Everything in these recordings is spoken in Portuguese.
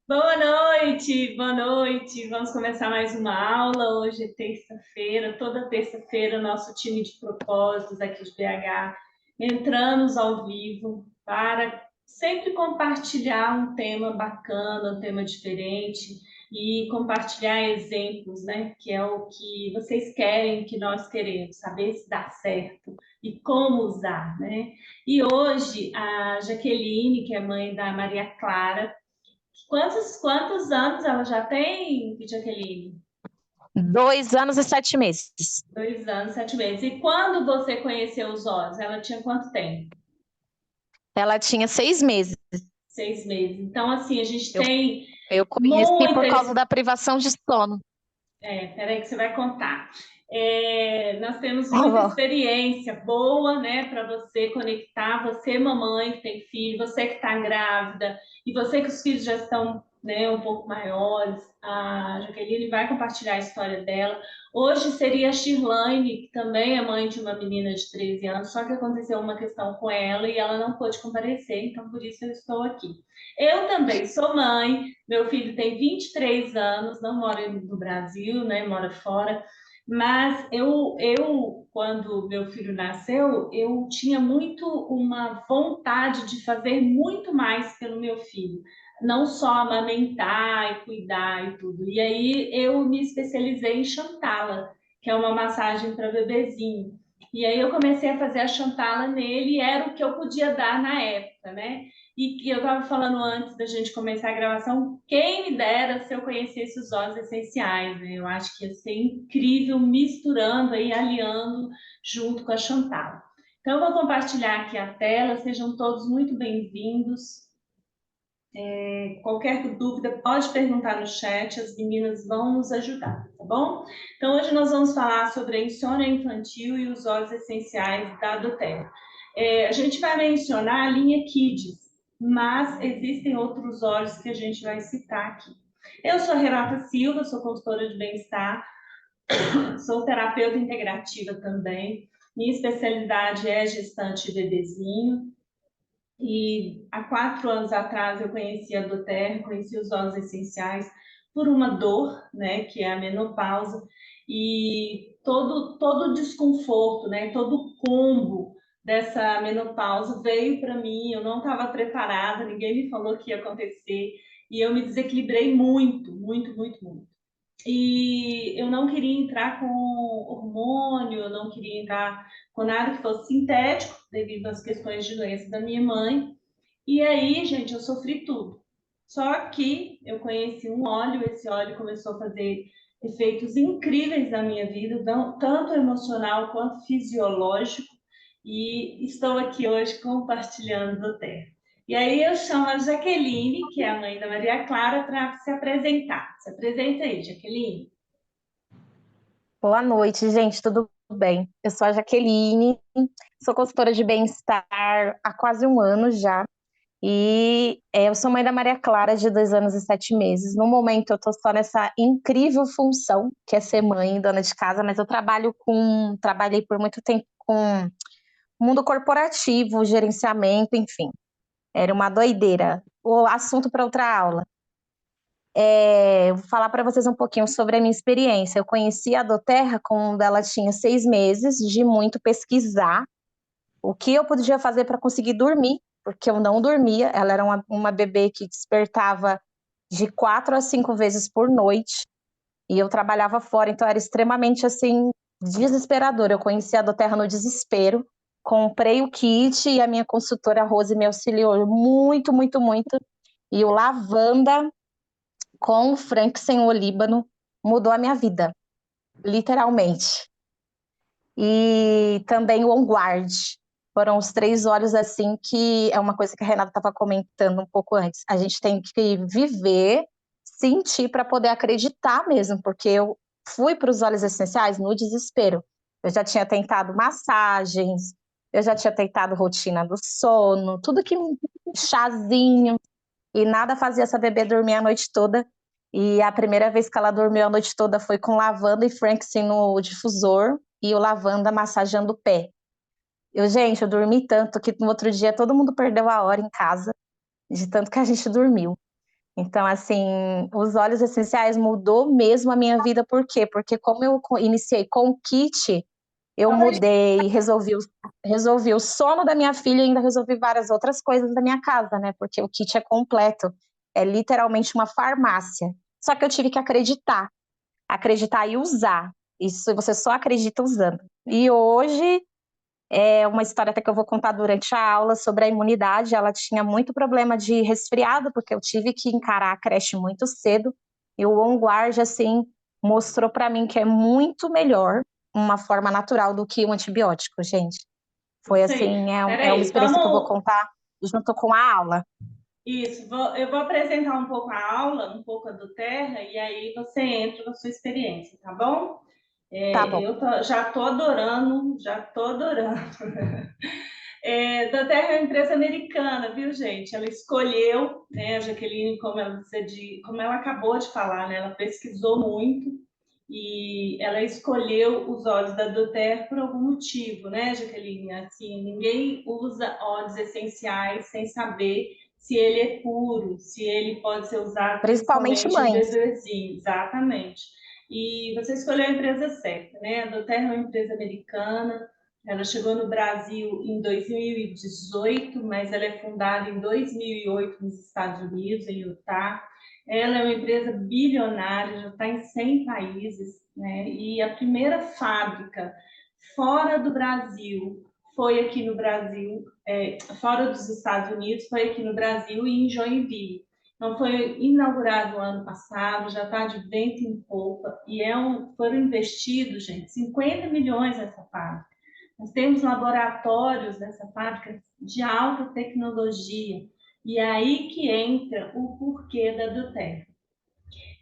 Boa noite, boa noite. Vamos começar mais uma aula. Hoje é terça-feira. Toda terça-feira, o nosso time de propósitos aqui de BH entramos ao vivo para sempre compartilhar um tema bacana, um tema diferente e compartilhar exemplos, né? Que é o que vocês querem, que nós queremos, saber se dá certo e como usar, né? E hoje a Jaqueline, que é mãe da Maria Clara. Quantos anos ela já tem, Jaqueline? 2 anos e 7 meses. 2 anos, 7 meses. E quando você conheceu os olhos, ela tinha quanto tempo? Ela tinha 6 meses. 6 meses. Então, assim, a gente Eu, tem eu conheci por causa muitas. da privação de sono. Peraí que você vai contar. Nós temos Tá muita bom. experiência boa, né, para você conectar, você, mamãe que tem filho, você que está grávida, e você que os filhos já estão, né, um pouco maiores. A Jaqueline vai compartilhar a história dela. Hoje seria a Shirlane, que também é mãe de uma menina de 13 anos, só que aconteceu uma questão com ela e ela não pôde comparecer, então por isso eu estou aqui. Eu também sou mãe, meu filho tem 23 anos, não mora no Brasil, né? Mora fora. Mas quando meu filho nasceu, eu tinha muito uma vontade de fazer muito mais pelo meu filho. Não só amamentar e cuidar e tudo. E aí eu me especializei em Chantala, que é uma massagem para bebezinho. E aí eu comecei a fazer a Chantala nele e era o que eu podia dar na época, né? E eu estava falando antes da gente começar a gravação, quem me dera se eu conhecesse os óleos essenciais, né? Eu acho que ia ser incrível misturando aí, aliando junto com a Chantal. Então, eu vou compartilhar aqui a tela, sejam todos muito bem-vindos. Qualquer dúvida, pode perguntar no chat, as meninas vão nos ajudar, tá bom? Então, hoje nós vamos falar sobre a insônia infantil e os óleos essenciais da doTERRA. A gente vai mencionar a linha Kids, mas existem outros óleos que a gente vai citar aqui. Eu sou a Renata Silva, sou consultora de bem-estar, sou terapeuta integrativa também. Minha especialidade é gestante e bebezinho. E há 4 anos atrás eu conheci a doTERRA, conheci os óleos essenciais por uma dor, né, que é a menopausa, e todo o desconforto, né, todo o combo dessa menopausa veio para mim, eu não estava preparada, ninguém me falou que ia acontecer, e eu me desequilibrei muito, muito, muito, muito. E eu não queria entrar com hormônio, eu não queria entrar com nada que fosse sintético, devido às questões de doença da minha mãe. E aí, gente, eu sofri tudo. Só que eu conheci um óleo, esse óleo começou a fazer efeitos incríveis na minha vida, tanto emocional quanto fisiológico, e estou aqui hoje compartilhando do Terra. E aí eu chamo a Jaqueline, que é a mãe da Maria Clara, para se apresentar. Se apresenta aí, Jaqueline. Boa noite, gente, tudo bem? Eu sou a Jaqueline, sou consultora de bem-estar há quase um ano já. Eu sou mãe da Maria Clara, de 2 anos e 7 meses. No momento, eu estou só nessa incrível função, que é ser mãe, dona de casa, mas eu trabalhei por muito tempo com mundo corporativo, gerenciamento, enfim. Era uma doideira. O assunto para outra aula. Eu vou falar para vocês um pouquinho sobre a minha experiência. Eu conheci a doTERRA quando ela tinha 6 meses, de muito pesquisar o que eu podia fazer para conseguir dormir, porque eu não dormia. Ela era uma bebê que despertava de 4 a 5 vezes por noite e eu trabalhava fora, então era extremamente assim desesperador. Eu conheci a doTERRA no desespero, comprei o kit e a minha consultora Rose me auxiliou muito, muito, muito. E o lavanda com o Frank sem o Líbano mudou a minha vida, literalmente. E também o On Guard. Foram os 3 olhos assim que é uma coisa que a Renata estava comentando um pouco antes. A gente tem que viver, sentir para poder acreditar mesmo, porque eu fui para os óleos essenciais no desespero. Eu já tinha tentado massagens, eu já tinha tentado rotina do sono, tudo que chazinho, e nada fazia essa bebê dormir a noite toda. E a primeira vez que ela dormiu a noite toda foi com lavanda e Franksin no difusor e o lavanda massageando o pé. Gente, eu dormi tanto que no outro dia todo mundo perdeu a hora em casa, de tanto que a gente dormiu. Então, assim, os óleos essenciais mudou mesmo a minha vida, por quê? Porque como eu iniciei com o kit, eu mudei, resolvi o sono da minha filha e ainda resolvi várias outras coisas da minha casa, né? Porque o kit é completo, é literalmente uma farmácia. Só que eu tive que acreditar e usar. Isso você só acredita usando. E hoje é uma história até que eu vou contar durante a aula sobre a imunidade. Ela tinha muito problema de resfriado, porque eu tive que encarar a creche muito cedo. E o On Guard, assim, mostrou para mim que é muito melhor uma forma natural do que um antibiótico, gente. Foi Isso aí. assim, é uma Peraí, experiência que eu vou vamos. contar junto com a aula. Isso, eu vou apresentar um pouco a aula, um pouco a do Terra, e aí você entra na sua experiência, tá bom? Tá bom. Já tô adorando, já tô adorando. Da Terra é uma empresa americana, viu, gente? Ela escolheu, né, a Jaqueline, como ela acabou de falar, né, ela pesquisou muito e ela escolheu os óleos da Doterra por algum motivo, né, Jaqueline? Assim, ninguém usa óleos essenciais sem saber se ele é puro, se ele pode ser usado Principalmente principalmente em mães. bebezinho, exatamente. E você escolheu a empresa certa, né? A Doterra é uma empresa americana. Ela chegou no Brasil em 2018, mas ela é fundada em 2008 nos Estados Unidos, em Utah. Ela é uma empresa bilionária, já está em 100 países, né? E a primeira fábrica fora do Brasil foi aqui no Brasil, fora dos Estados Unidos, foi aqui no Brasil e em Joinville. Então, foi inaugurado no ano passado, já está de vento em polpa, e foram investidos, gente, 50 milhões nessa fábrica. Nós temos laboratórios nessa fábrica de alta tecnologia, e é aí que entra o porquê da Duterra.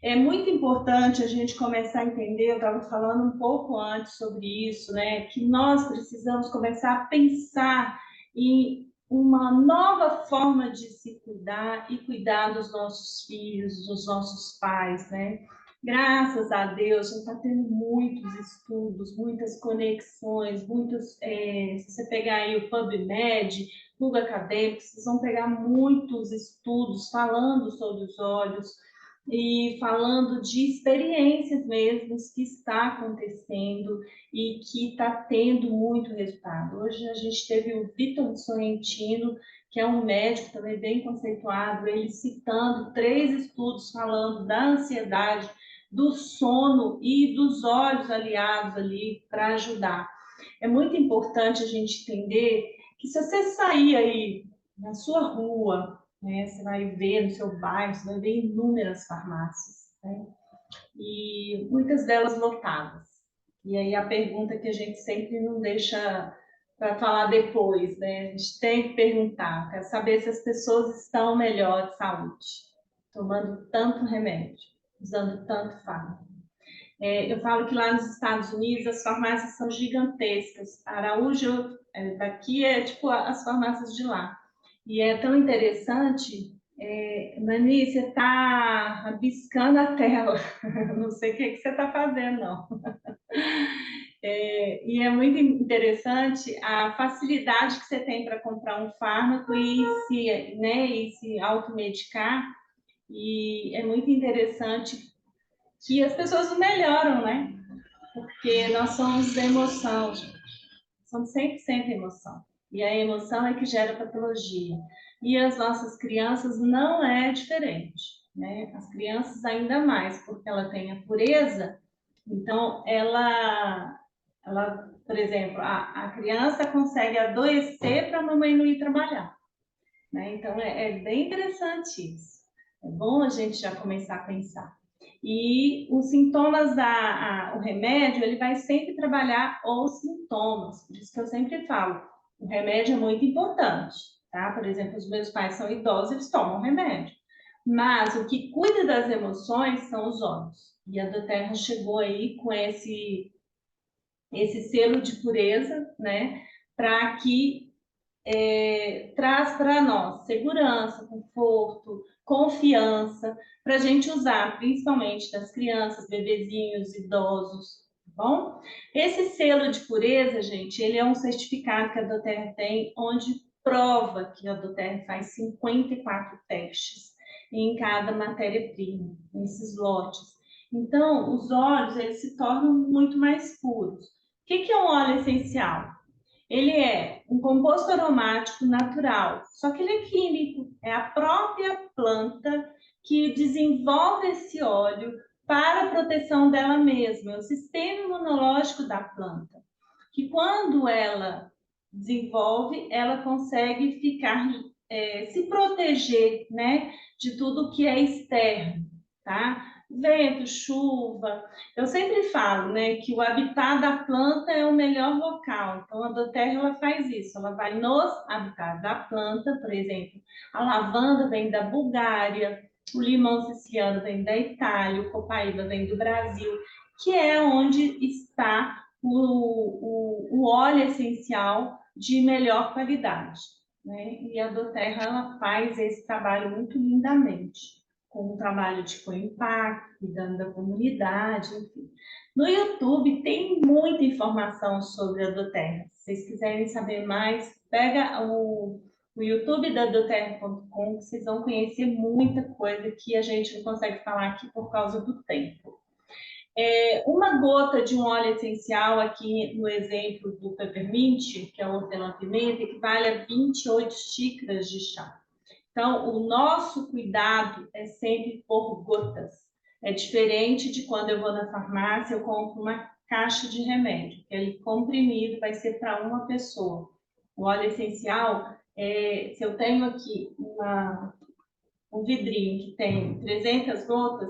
É muito importante a gente começar a entender, eu estava falando um pouco antes sobre isso, né, que nós precisamos começar a pensar em uma nova forma de se cuidar e cuidar dos nossos filhos, dos nossos pais, né? Graças a Deus, a gente está tendo muitos estudos, muitas conexões, se você pegar aí o PubMed, Google Acadêmico, vocês vão pegar muitos estudos falando sobre os olhos, e falando de experiências mesmo que está acontecendo e que está tendo muito resultado. Hoje a gente teve o Vitor Sorrentino, que é um médico também bem conceituado, ele citando 3 estudos falando da ansiedade, do sono e dos olhos aliados ali para ajudar. É muito importante a gente entender que se você sair aí na sua rua, né, você vai ver no seu bairro, você vai ver inúmeras farmácias, né? E muitas delas lotadas. E aí a pergunta que a gente sempre não deixa para falar depois, né? A gente tem que perguntar, quer saber se as pessoas estão melhor de saúde, tomando tanto remédio, usando tanto fármaco. Eu falo que lá nos Estados Unidos as farmácias são gigantescas. Araújo, daqui é tipo as farmácias de lá. E é tão interessante, Nani, você está rabiscando a tela. Não sei o que você está fazendo, não. E é muito interessante a facilidade que você tem para comprar um fármaco e se automedicar. E é muito interessante que as pessoas não melhoram, né? Porque nós somos emoção, somos 100% emoção. E a emoção é que gera patologia. E as nossas crianças não é diferente, né? As crianças ainda mais, porque ela tem a pureza, então por exemplo, a criança consegue adoecer para a mamãe não ir trabalhar, né? Então é bem interessante isso. É bom a gente já começar a pensar. E os sintomas o remédio, ele vai sempre trabalhar os sintomas. Por isso que eu sempre falo, o remédio é muito importante, tá? Por exemplo, os meus pais são idosos, eles tomam remédio. Mas o que cuida das emoções são os olhos. E a Doterra chegou aí com esse selo de pureza, né? Para que traz para nós segurança, conforto, confiança, para a gente usar, principalmente das crianças, bebezinhos, idosos, tá bom? Esse selo de pureza, gente, ele é um certificado que a Doterra tem, onde prova que a Doterra faz 54 testes. em cada matéria-prima, nesses lotes. Então, os óleos, eles se tornam muito mais puros. O que é um óleo essencial? Ele é um composto aromático natural, só que ele é químico. É a própria planta que desenvolve esse óleo para a proteção dela mesma. É o sistema imunológico da planta, que quando ela desenvolve, ela consegue ficar, se proteger, né, de tudo que é externo, tá? Vento, chuva. Eu sempre falo, né, que o habitat da planta é o melhor local. Então, a doTERRA, ela faz isso. Ela vai nos habitats da planta, por exemplo, a lavanda vem da Bulgária, o limão siciliano vem da Itália, o copaíba vem do Brasil, que é onde está o óleo essencial de melhor qualidade, né? E a doTERRA, ela faz esse trabalho muito lindamente, com o trabalho de co-impacto, cuidando da comunidade, enfim. No YouTube tem muita informação sobre a doTERRA. Se vocês quiserem saber mais, pega o YouTube da doTERRA.com, que vocês vão conhecer muita coisa que a gente não consegue falar aqui por causa do tempo. Uma gota de um óleo essencial, aqui no exemplo do peppermint, que é o hortelã-pimenta, equivale a 28 xícaras de chá. Então, o nosso cuidado é sempre por gotas. É diferente de quando eu vou na farmácia, eu compro uma caixa de remédio. Aquele comprimido vai ser para uma pessoa. O óleo essencial, se eu tenho aqui um vidrinho que tem 300 gotas,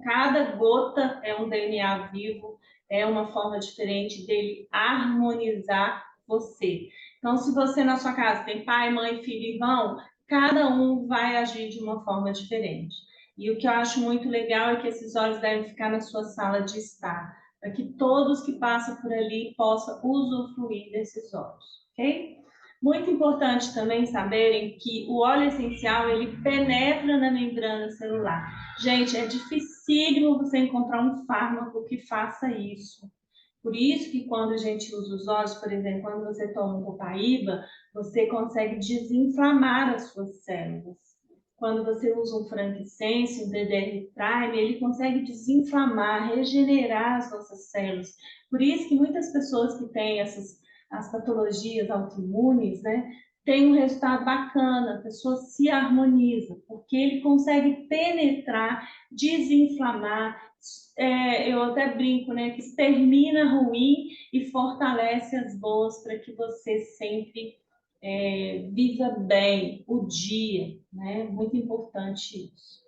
cada gota é um DNA vivo, é uma forma diferente dele harmonizar você. Então, se você na sua casa tem pai, mãe, filho e irmão, cada um vai agir de uma forma diferente. E o que eu acho muito legal é que esses óleos devem ficar na sua sala de estar, para que todos que passam por ali possam usufruir desses óleos, ok? Muito importante também saberem que o óleo essencial, ele penetra na membrana celular. Gente, é dificílimo você encontrar um fármaco que faça isso. Por isso que quando a gente usa os óleos, por exemplo, quando você toma um copaíba, você consegue desinflamar as suas células. Quando você usa um frankincense, um DDR Prime, ele consegue desinflamar, regenerar as nossas células. Por isso que muitas pessoas que têm as patologias autoimunes, né, tem um resultado bacana, a pessoa se harmoniza, porque ele consegue penetrar, desinflamar, eu até brinco, né, que extermina ruim e fortalece as boas para que você sempre viva bem o dia, né? Muito importante isso.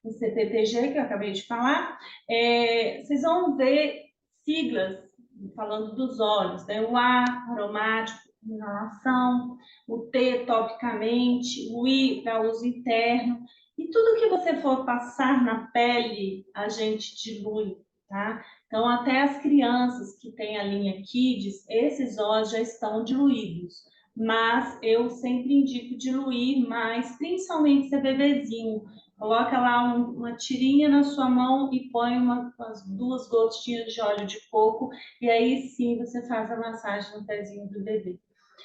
O CPTG, que eu acabei de falar, vocês vão ver siglas falando dos óleos, né? O A, aromático, inalação, o T, topicamente, o I, para uso interno. E tudo que você for passar na pele, a gente dilui, tá? Então, até as crianças que têm a linha Kids, esses óleos já estão diluídos. Mas eu sempre indico diluir mais, principalmente se é bebezinho. Coloca lá uma tirinha na sua mão e põe umas 2 gotinhas de óleo de coco e aí sim você faz a massagem no pezinho do bebê.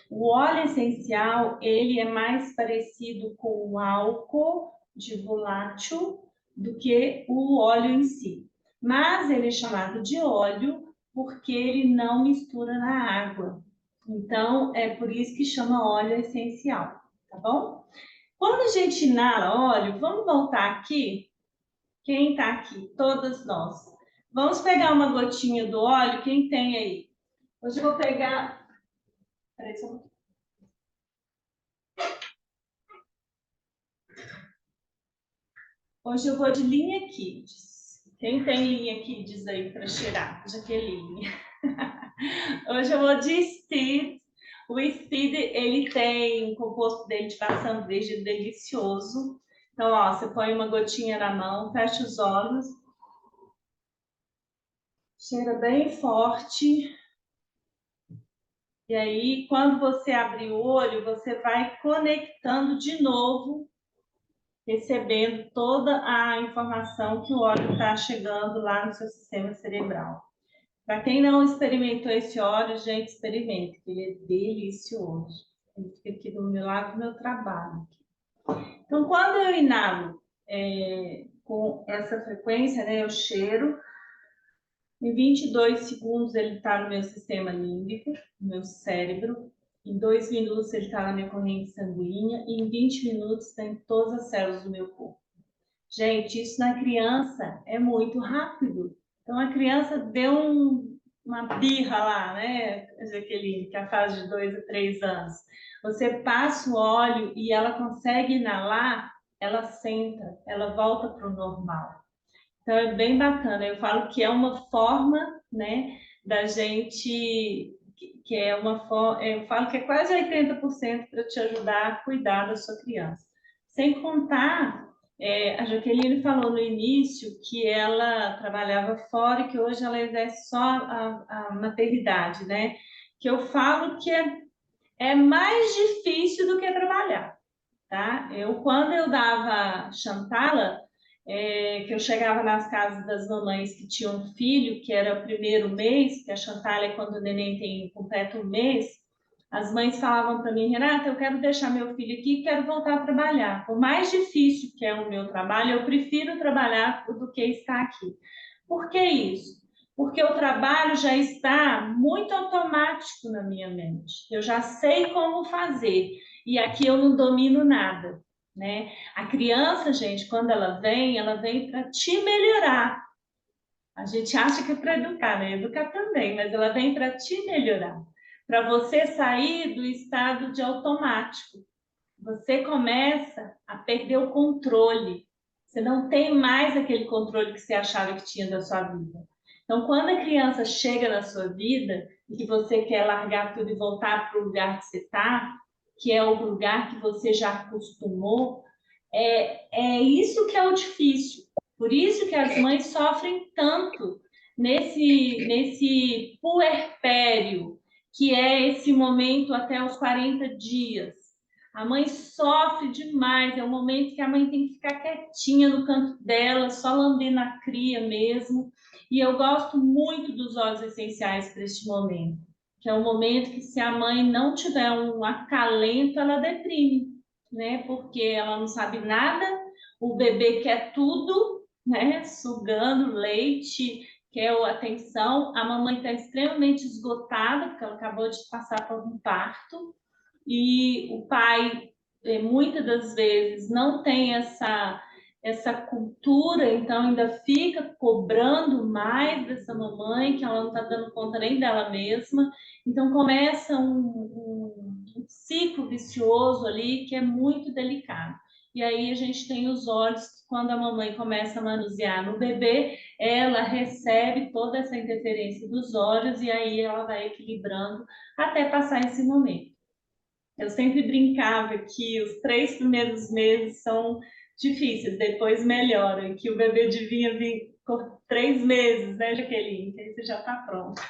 O óleo essencial, ele é mais parecido com o álcool de volátil do que o óleo em si. Mas ele é chamado de óleo porque ele não mistura na água. Então, é por isso que chama óleo essencial, tá bom? Quando a gente inala óleo, vamos voltar aqui? Quem está aqui? Todas nós. Vamos pegar uma gotinha do óleo, quem tem aí? Hoje eu vou pegar. Peraí, só um pouquinho. Hoje eu vou de linha Kids. Quem tem linha Kids aí para cheirar? Jaqueline. Hoje eu vou de Steed. O Steed, ele tem um composto dele de maçã verde delicioso. Então, ó, você põe uma gotinha na mão, fecha os olhos. Cheira bem forte. E aí, quando você abrir o olho, você vai conectando de novo, recebendo toda a informação que o óleo está chegando lá no seu sistema cerebral. Para quem não experimentou esse óleo, gente, experimente, que ele é delicioso. Ele fica aqui do meu lado do meu trabalho. Então, quando eu inalo com essa frequência, né, eu cheiro, em 22 segundos ele está no meu sistema límbico, no meu cérebro. Em 2 minutos ele está na minha corrente sanguínea e em 20 minutos está em todas as células do meu corpo. Gente, isso na criança é muito rápido. Então a criança deu uma birra lá, né, Jaqueline, que é a fase de 2 a 3 anos. Você passa o óleo e ela consegue inalar, ela senta, ela volta para o normal. Então é bem bacana. Eu falo que é uma forma, né, da gente, que é uma forma, eu falo que é quase 80% para te ajudar a cuidar da sua criança. Sem contar, a Jaqueline falou no início que ela trabalhava fora e que hoje ela exerce só a maternidade, né? Que eu falo que é mais difícil do que trabalhar, tá? Quando eu dava Chantala, que eu chegava nas casas das mamães que tinham filho, que era o primeiro mês, que a Chantala é quando o neném tem completo um mês, as mães falavam para mim, Renata, eu quero deixar meu filho aqui e quero voltar a trabalhar. Por mais difícil que é o meu trabalho, eu prefiro trabalhar do que estar aqui. Por que isso? Porque o trabalho já está muito automático na minha mente. Eu já sei como fazer e aqui eu não domino nada, né? A criança, gente, quando ela vem para te melhorar. A gente acha que é para educar, né? Educar também, mas ela vem para te melhorar, para você sair do estado de automático. Você começa a perder o controle. Você não tem mais aquele controle que você achava que tinha da sua vida. Então, quando a criança chega na sua vida e que você quer largar tudo e voltar para o lugar que você está, que é o lugar que você já acostumou, é isso que é o difícil. Por isso que as mães sofrem tanto nesse puerpério, que é esse momento até os 40 dias. A mãe sofre demais, é o momento que a mãe tem que ficar quietinha no canto dela, só lambendo a cria mesmo. E eu gosto muito dos óleos essenciais para este momento, que é o momento que se a mãe não tiver um acalento, ela deprime, né? Porque ela não sabe nada, o bebê quer tudo, né? Sugando leite, quer atenção, a mamãe está extremamente esgotada, porque ela acabou de passar por um parto, e o pai, muitas das vezes, não tem essa cultura, então ainda fica cobrando mais dessa mamãe, que ela não está dando conta nem dela mesma. Então começa um ciclo vicioso ali que é muito delicado. E aí a gente tem os olhos, quando a mamãe começa a manusear no bebê, ela recebe toda essa interferência dos olhos e aí ela vai equilibrando até passar esse momento. Eu sempre brincava que os 3 primeiros meses são difíceis, depois melhora, e que o bebê devia vir por 3 meses, né, Jaqueline? Que aí você já está pronto.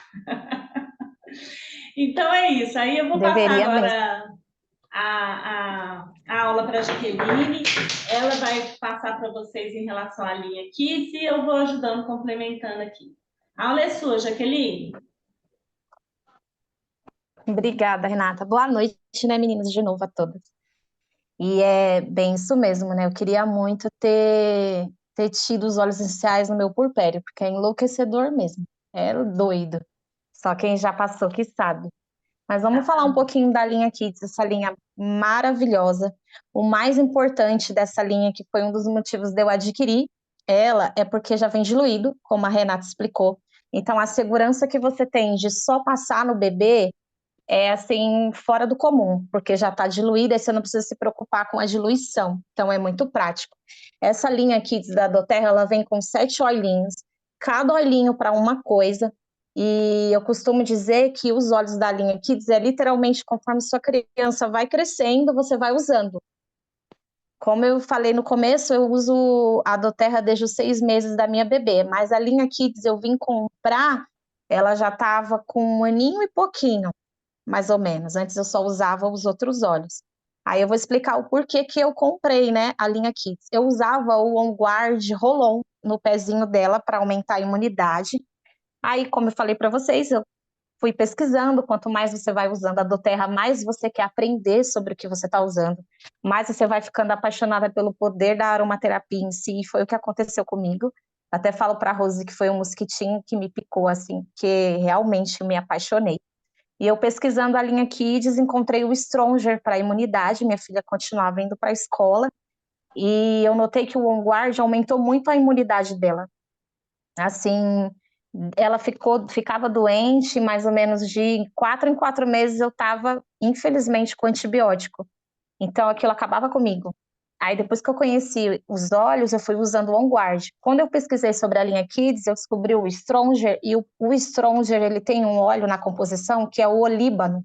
Então é isso. Aí eu vou passar Deveria mesmo. agora a aula para a Jaqueline. Ela vai passar para vocês em relação à linha Kids e eu vou ajudando, complementando aqui. A aula é sua, Jaqueline. Obrigada, Renata. Boa noite, né, meninas, de novo a todas. E é bem isso mesmo, né? Eu queria muito ter tido os óleos essenciais no meu purpério, porque é enlouquecedor mesmo. É doido. Só quem já passou que sabe. Mas vamos falar um pouquinho da linha Kids, essa linha maravilhosa. O mais importante dessa linha, que foi um dos motivos de eu adquirir ela, é porque já vem diluído, como a Renata explicou. Então, a segurança que você tem de só passar no bebê é assim, fora do comum, porque já está diluída e você não precisa se preocupar com a diluição. Então, é muito prático. Essa linha Kids da Doterra, ela vem com 7 olhinhos, cada olhinho para uma coisa. E eu costumo dizer que os olhos da linha Kids é literalmente conforme sua criança vai crescendo, você vai usando. Como eu falei no começo, eu uso a Doterra desde os 6 meses da minha bebê, mas a linha Kids eu vim comprar, ela já estava com 1 aninho e pouquinho, mais ou menos. Antes eu só usava os outros óleos. Aí eu vou explicar o porquê que eu comprei, né, a linha Kids. Eu usava o On Guard Roll-On no pezinho dela para aumentar a imunidade. Aí, como eu falei para vocês, eu fui pesquisando, quanto mais você vai usando a doTERRA, mais você quer aprender sobre o que você está usando, mais você vai ficando apaixonada pelo poder da aromaterapia em si, e foi o que aconteceu comigo. Até falo para a Rose que foi um mosquitinho que me picou, assim, que realmente me apaixonei. E eu pesquisando a linha Kids, encontrei o Stronger para imunidade, minha filha continuava indo para a escola, e eu notei que o OnGuard aumentou muito a imunidade dela. Assim, ela ficava doente, mais ou menos de 4 em 4 meses eu estava, infelizmente, com antibiótico. Então aquilo acabava comigo. Aí depois que eu conheci os óleos, eu fui usando o OnGuard. Quando eu pesquisei sobre a linha Kids, eu descobri o Stronger, e o Stronger, ele tem um óleo na composição que é o olíbano.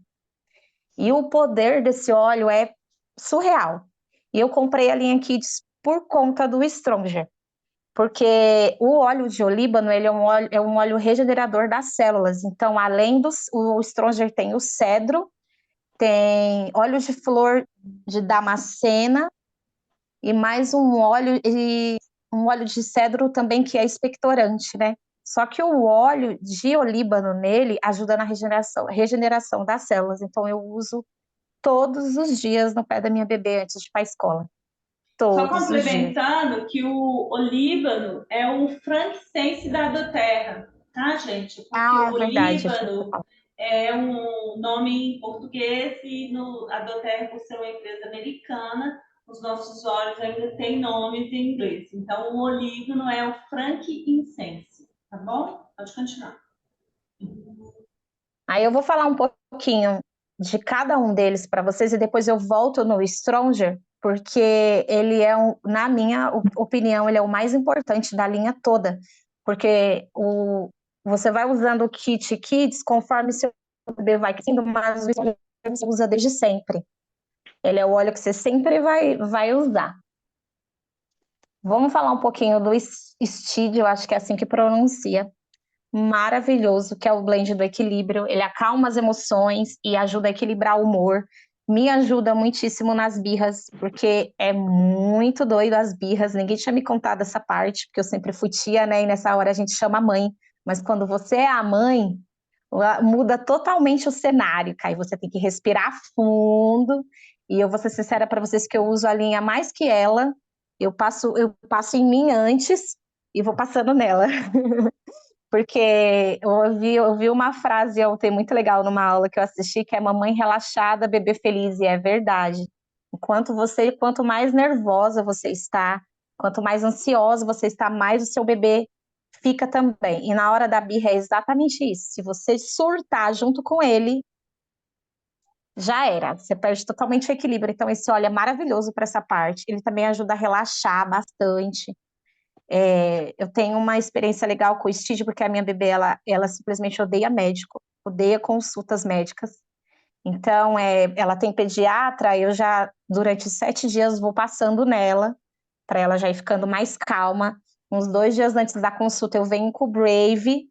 E o poder desse óleo é surreal. E eu comprei a linha Kids por conta do Stronger, porque o óleo de olíbano, ele é um óleo regenerador das células. Então, além o Stronger tem o cedro, tem óleo de flor de damascena e mais um óleo de cedro também que é expectorante, né? Só que o óleo de olíbano nele ajuda na regeneração das células. Então, eu uso todos os dias no pé da minha bebê antes de ir para a escola. Só Todos os dias. complementando que o olíbano é o frankincense da doTERRA, tá, gente? Porque o Ah, verdade. olíbano é um nome em português e a doTERRA, por ser uma empresa americana, os nossos óleos ainda têm nomes em inglês. Então, o olíbano é o frankincense, tá bom? Pode continuar. Aí eu vou falar um pouquinho de cada um deles para vocês e depois eu volto no Stronger, porque ele é, na minha opinião, ele é o mais importante da linha toda, porque você vai usando o kit Kids conforme seu bebê vai crescendo, mas o Stronger você usa desde sempre. Ele é o óleo que você sempre vai usar. Vamos falar um pouquinho do Steed, eu acho que é assim que pronuncia. Maravilhoso, que é o blend do equilíbrio. Ele acalma as emoções e ajuda a equilibrar o humor. Me ajuda muitíssimo nas birras, porque é muito doido as birras. Ninguém tinha me contado essa parte, porque eu sempre fui tia, né? E nessa hora a gente chama mãe. Mas quando você é a mãe, muda totalmente o cenário, Kai. Você tem que respirar fundo. E eu vou ser sincera para vocês que eu uso a linha mais que ela. Eu passo em mim antes e vou passando nela. Porque eu ouvi uma frase ontem muito legal numa aula que eu assisti, que é mamãe relaxada, bebê feliz, e é verdade. Quanto mais nervosa você está, quanto mais ansiosa você está, mais o seu bebê fica também. E na hora da birra é exatamente isso. Se você surtar junto com ele, já era. Você perde totalmente o equilíbrio. Então, esse óleo é maravilhoso para essa parte. Ele também ajuda a relaxar bastante. Eu tenho uma experiência legal com o Stid, porque a minha bebê, ela simplesmente odeia médico, odeia consultas médicas. Então, ela tem pediatra, eu já, durante 7 dias, vou passando nela, para ela já ir ficando mais calma. Uns 2 dias antes da consulta, eu venho com o Brave,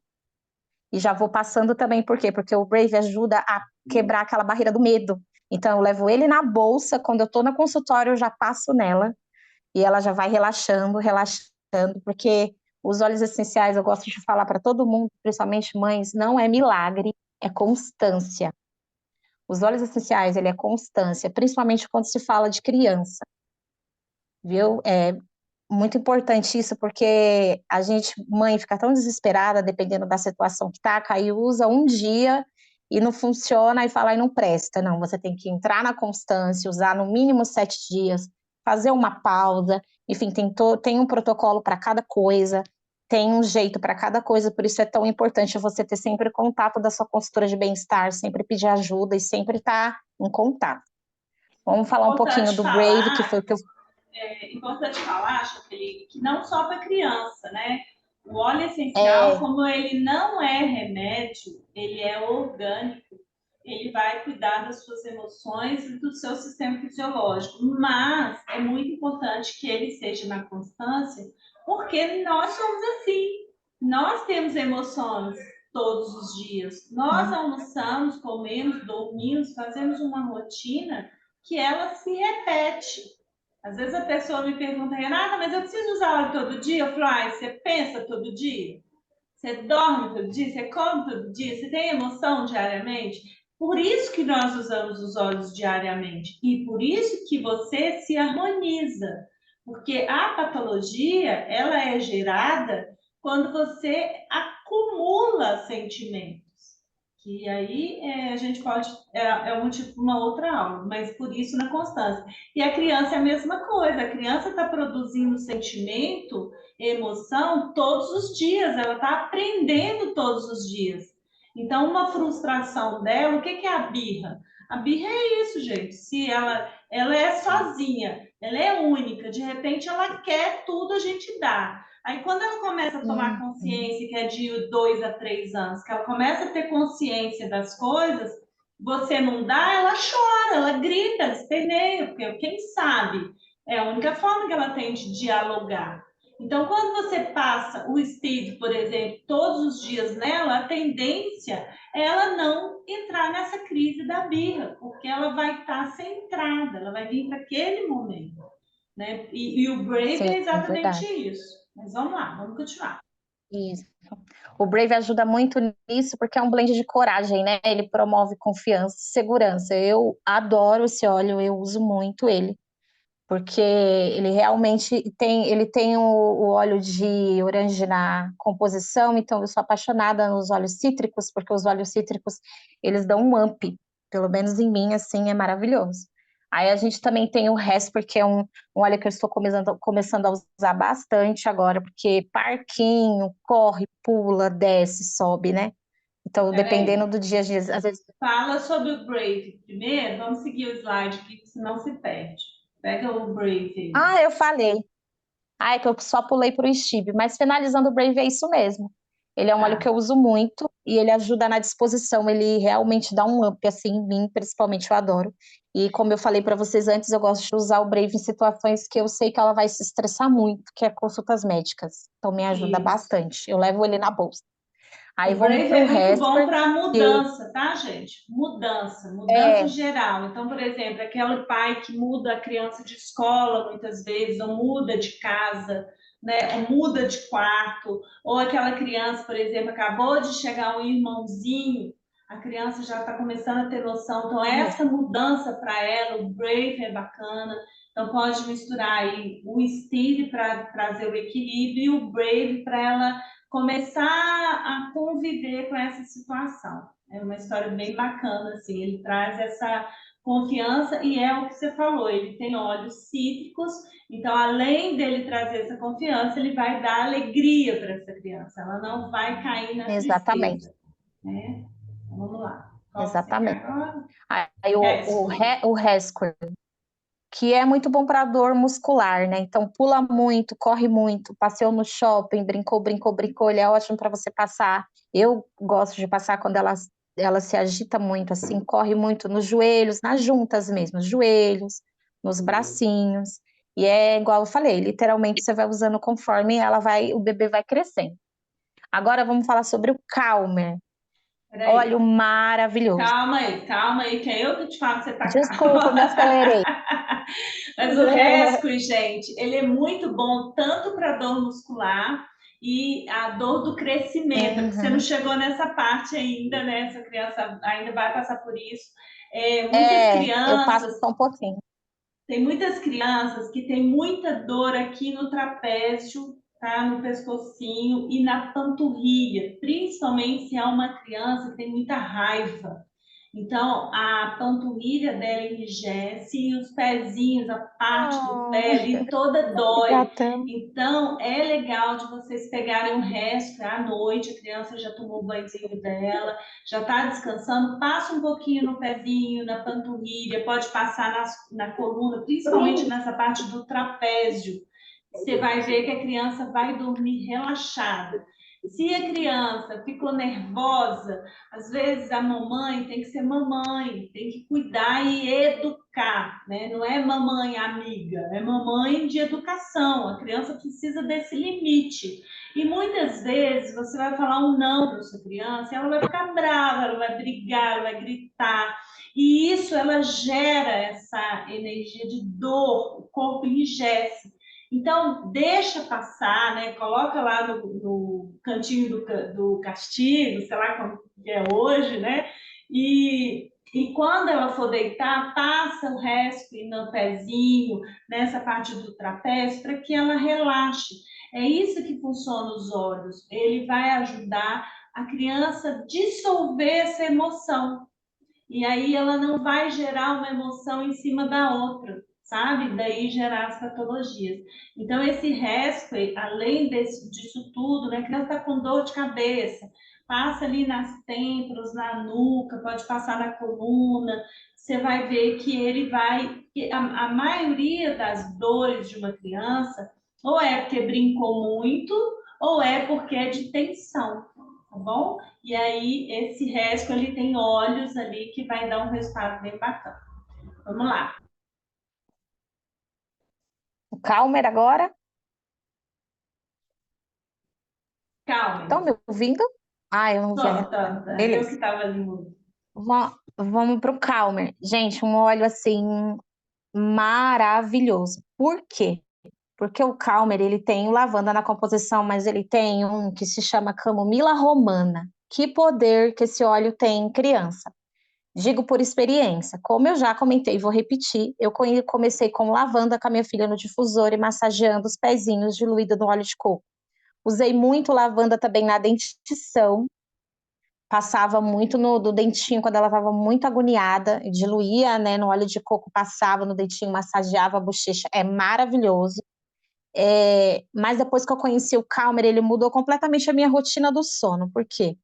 e já vou passando também, por quê? Porque o Brave ajuda a quebrar aquela barreira do medo. Então, eu levo ele na bolsa, quando eu estou no consultório, eu já passo nela, e ela já vai relaxando, relaxando, porque os óleos essenciais, eu gosto de falar para todo mundo, principalmente mães, não é milagre, é constância. Os óleos essenciais, ele é constância, principalmente quando se fala de criança, viu? É muito importante isso, porque a gente, mãe, fica tão desesperada, dependendo da situação que tá, aí usa um dia e não funciona, e fala e não presta. Não, você tem que entrar na constância, usar no mínimo 7 dias, fazer uma pausa, enfim, tem um protocolo para cada coisa, tem um jeito para cada coisa, por isso é tão importante você ter sempre contato da sua consultora de bem-estar, sempre pedir ajuda e sempre estar em contato. Vamos falar um pouquinho Importante do Brave, que falar foi o que eu... importante falar, Jaqueline, que não só para criança, né? O óleo essencial, É, como ele não é remédio, ele é orgânico, ele vai cuidar das suas emoções e do seu sistema fisiológico. Mas é muito importante que ele seja na constância, porque nós somos assim. Nós temos emoções todos os dias. Nós almoçamos, comemos, dormimos, fazemos uma rotina que ela se repete. Às vezes a pessoa me pergunta, Renata, mas eu preciso usar óleo todo dia? Eu falo, você pensa todo dia? Você dorme todo dia? Você come todo dia? Você tem emoção diariamente? Por isso que nós usamos os olhos diariamente e por isso que você se harmoniza, porque a patologia ela é gerada quando você acumula sentimentos. Que aí a gente pode, uma outra aula, mas por isso na constância. E a criança é a mesma coisa, a criança está produzindo sentimento, emoção todos os dias, ela está aprendendo todos os dias. Então, uma frustração dela, o que que é a birra? A birra é isso, gente. Se ela é sozinha, ela é única, de repente ela quer tudo, a gente dá. Aí, quando ela começa a tomar Uhum. consciência, que é de 2 a 3 anos, que ela começa a ter consciência das coisas, você não dá, ela chora, ela grita, esperneia, porque quem sabe é a única forma que ela tem de dialogar. Então, quando você passa o speed, por exemplo, todos os dias nela, a tendência é ela não entrar nessa crise da birra, porque ela vai estar centrada, ela vai vir para aquele momento, né? E o Brave é Sim, exatamente verdade. isso. Mas vamos lá, vamos continuar. Isso. O Brave ajuda muito nisso porque é um blend de coragem, né? Ele promove confiança e segurança. Eu adoro esse óleo, eu uso muito ele, porque ele realmente tem o óleo de oranje na composição, então eu sou apaixonada nos óleos cítricos, porque os óleos cítricos, eles dão um up, pelo menos em mim, assim, é maravilhoso. Aí a gente também tem o Hesper, que é um óleo que eu estou começando a usar bastante agora, porque parquinho, corre, pula, desce, sobe, né? Então, dependendo Peraí. do dia, às vezes... Fala sobre o Brave primeiro. Vamos seguir o slide aqui, senão se perde. Pega o Brave. Ah, eu falei. Ah, é que eu só pulei para o Steve, mas finalizando o Brave é isso mesmo. Ele é um óleo que Tá. eu uso muito e ele ajuda na disposição, ele realmente dá um up assim em mim, principalmente eu adoro. E como eu falei para vocês antes, eu gosto de usar o Brave em situações que eu sei que ela vai se estressar muito, que é consultas médicas. Então me ajuda Isso. bastante. Eu levo ele na bolsa. Aí O vamos Brave para o é muito bom Hesper, para que mudança, tá, gente? Mudança, mudança é, geral. Então, por exemplo, aquele pai que muda a criança de escola muitas vezes, ou muda de casa, né? Ou muda de quarto, ou aquela criança, por exemplo, acabou de chegar um irmãozinho, a criança já está começando a ter noção. Então, essa mudança para ela, o Brave é bacana. Então, pode misturar aí o Steve para trazer o equilíbrio e o Brave para ela começar a conviver com essa situação. É uma história bem bacana, assim, ele traz essa confiança e é o que você falou, ele tem óleos cítricos, então além dele trazer essa confiança, ele vai dar alegria para essa criança, ela não vai cair na exatamente, tristeza, né? Então, vamos lá. Qual que você quer exatamente. agora? Aí Rescue. o Hesper, que é muito bom para dor muscular, né? Então pula muito, corre muito, passeou no shopping, brincou, brincou, brincou, ele é ótimo para você passar. Eu gosto de passar quando ela se agita muito, assim, corre muito nos joelhos, nas juntas mesmo, nos joelhos, nos bracinhos. E é igual eu falei, literalmente você vai usando conforme o bebê vai crescendo. Agora vamos falar sobre o Calmer, óleo Peraí, maravilhoso. calma aí, que é eu que te falo que você tá Desculpa, calma. me acelerei. Mas o Rescue, gente, ele é muito bom tanto para dor muscular e a dor do crescimento, porque você não Uhum. chegou nessa parte ainda, né? Essa criança ainda vai passar por isso. Muitas É, eu passo crianças, só um pouquinho. tem muitas crianças que têm muita dor aqui no trapézio, tá? No pescocinho e na panturrilha, principalmente se é uma criança que tem muita raiva. Então, a panturrilha dela enrijece e os pezinhos, a parte do Oh, pé ali toda dói. gatão. Então, é legal de vocês pegarem o resto à noite, a criança já tomou o banhozinho dela, já está descansando, passa um pouquinho no pezinho, na panturrilha, pode passar na coluna, principalmente nessa parte do trapézio. Você vai ver que a criança vai dormir relaxada. Se a criança ficou nervosa, às vezes a mamãe tem que ser mamãe, tem que cuidar e educar, né? Não é mamãe amiga, é mamãe de educação. A criança precisa desse limite. E muitas vezes você vai falar um não para sua criança, ela vai ficar brava, ela vai brigar, ela vai gritar. E isso ela gera essa energia de dor, o corpo enrijece. Então, deixa passar, né? Coloca lá no cantinho do castigo, sei lá como que é hoje, né? E quando ela for deitar, passa o resto no pezinho, nessa parte do trapézio, para que ela relaxe. É isso que funciona os olhos. Ele vai ajudar a criança a dissolver essa emoção. E aí ela não vai gerar uma emoção em cima da outra, sabe? Daí gerar as patologias. Então, esse resto, além disso tudo, né? A criança está com dor de cabeça, passa ali nas têmporas, na nuca, pode passar na coluna. Você vai ver que ele vai. Que a maioria das dores de uma criança, ou é porque brincou muito, ou é porque é de tensão, tá bom? E aí, esse resto, ele tem óleos ali que vai dar um resultado bem bacana. Vamos lá. O Calmer agora. Calma. Estão me ouvindo? Ah, eu não vi a Renata. Eu que Beleza. estava ali no... Vamos para o Calmer. Gente, um óleo assim maravilhoso. Por quê? Porque o Calmer, ele tem lavanda na composição, mas ele tem um que se chama camomila romana. Que poder que esse óleo tem em criança. Digo por experiência. Como eu já comentei, vou repetir, eu comecei com lavanda com a minha filha no difusor e massageando os pezinhos diluído no óleo de coco. Usei muito lavanda também na dentição, passava muito no do dentinho quando ela estava muito agoniada, diluía, né, no óleo de coco, passava no dentinho, massageava a bochecha, é maravilhoso. Mas depois que eu conheci o Calmer, ele mudou completamente a minha rotina do sono. Por quê?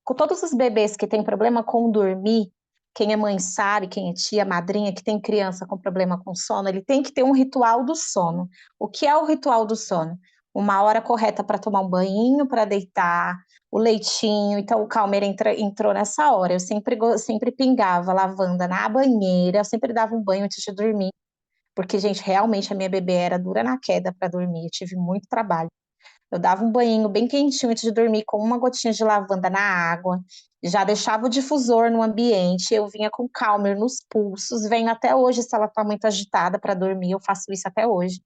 Com todos os bebês que têm problema com dormir, quem é mãe sabe, quem é tia, madrinha, que tem criança com problema com sono, ele tem que ter um ritual do sono. O que é o ritual do sono? Uma hora correta para tomar um banho, para deitar, o leitinho. Então, o Calmer entrou nessa hora. Eu sempre pingava lavanda na banheira, eu sempre dava um banho antes de dormir, porque, gente, realmente a minha bebê era dura na queda para dormir, eu tive muito trabalho. Eu dava um banho bem quentinho antes de dormir, com uma gotinha de lavanda na água. Já deixava o difusor no ambiente. Eu vinha com calmer nos pulsos. Venho até hoje, se ela está muito agitada para dormir, eu faço isso até hoje.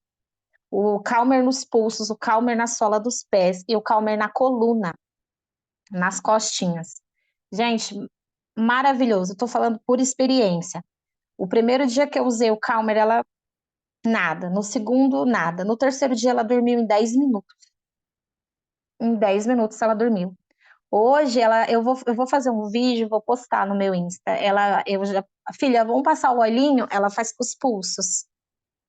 O calmer nos pulsos, o calmer na sola dos pés e o calmer na coluna, nas costinhas. Gente, maravilhoso. Estou falando por experiência. O primeiro dia que eu usei o calmer, ela nada. No segundo, nada. No terceiro dia, ela dormiu em 10 minutos. Em 10 minutos ela dormiu. Hoje eu vou fazer um vídeo, vou postar no meu Insta. Filha, vamos passar o olhinho? Ela faz com os pulsos,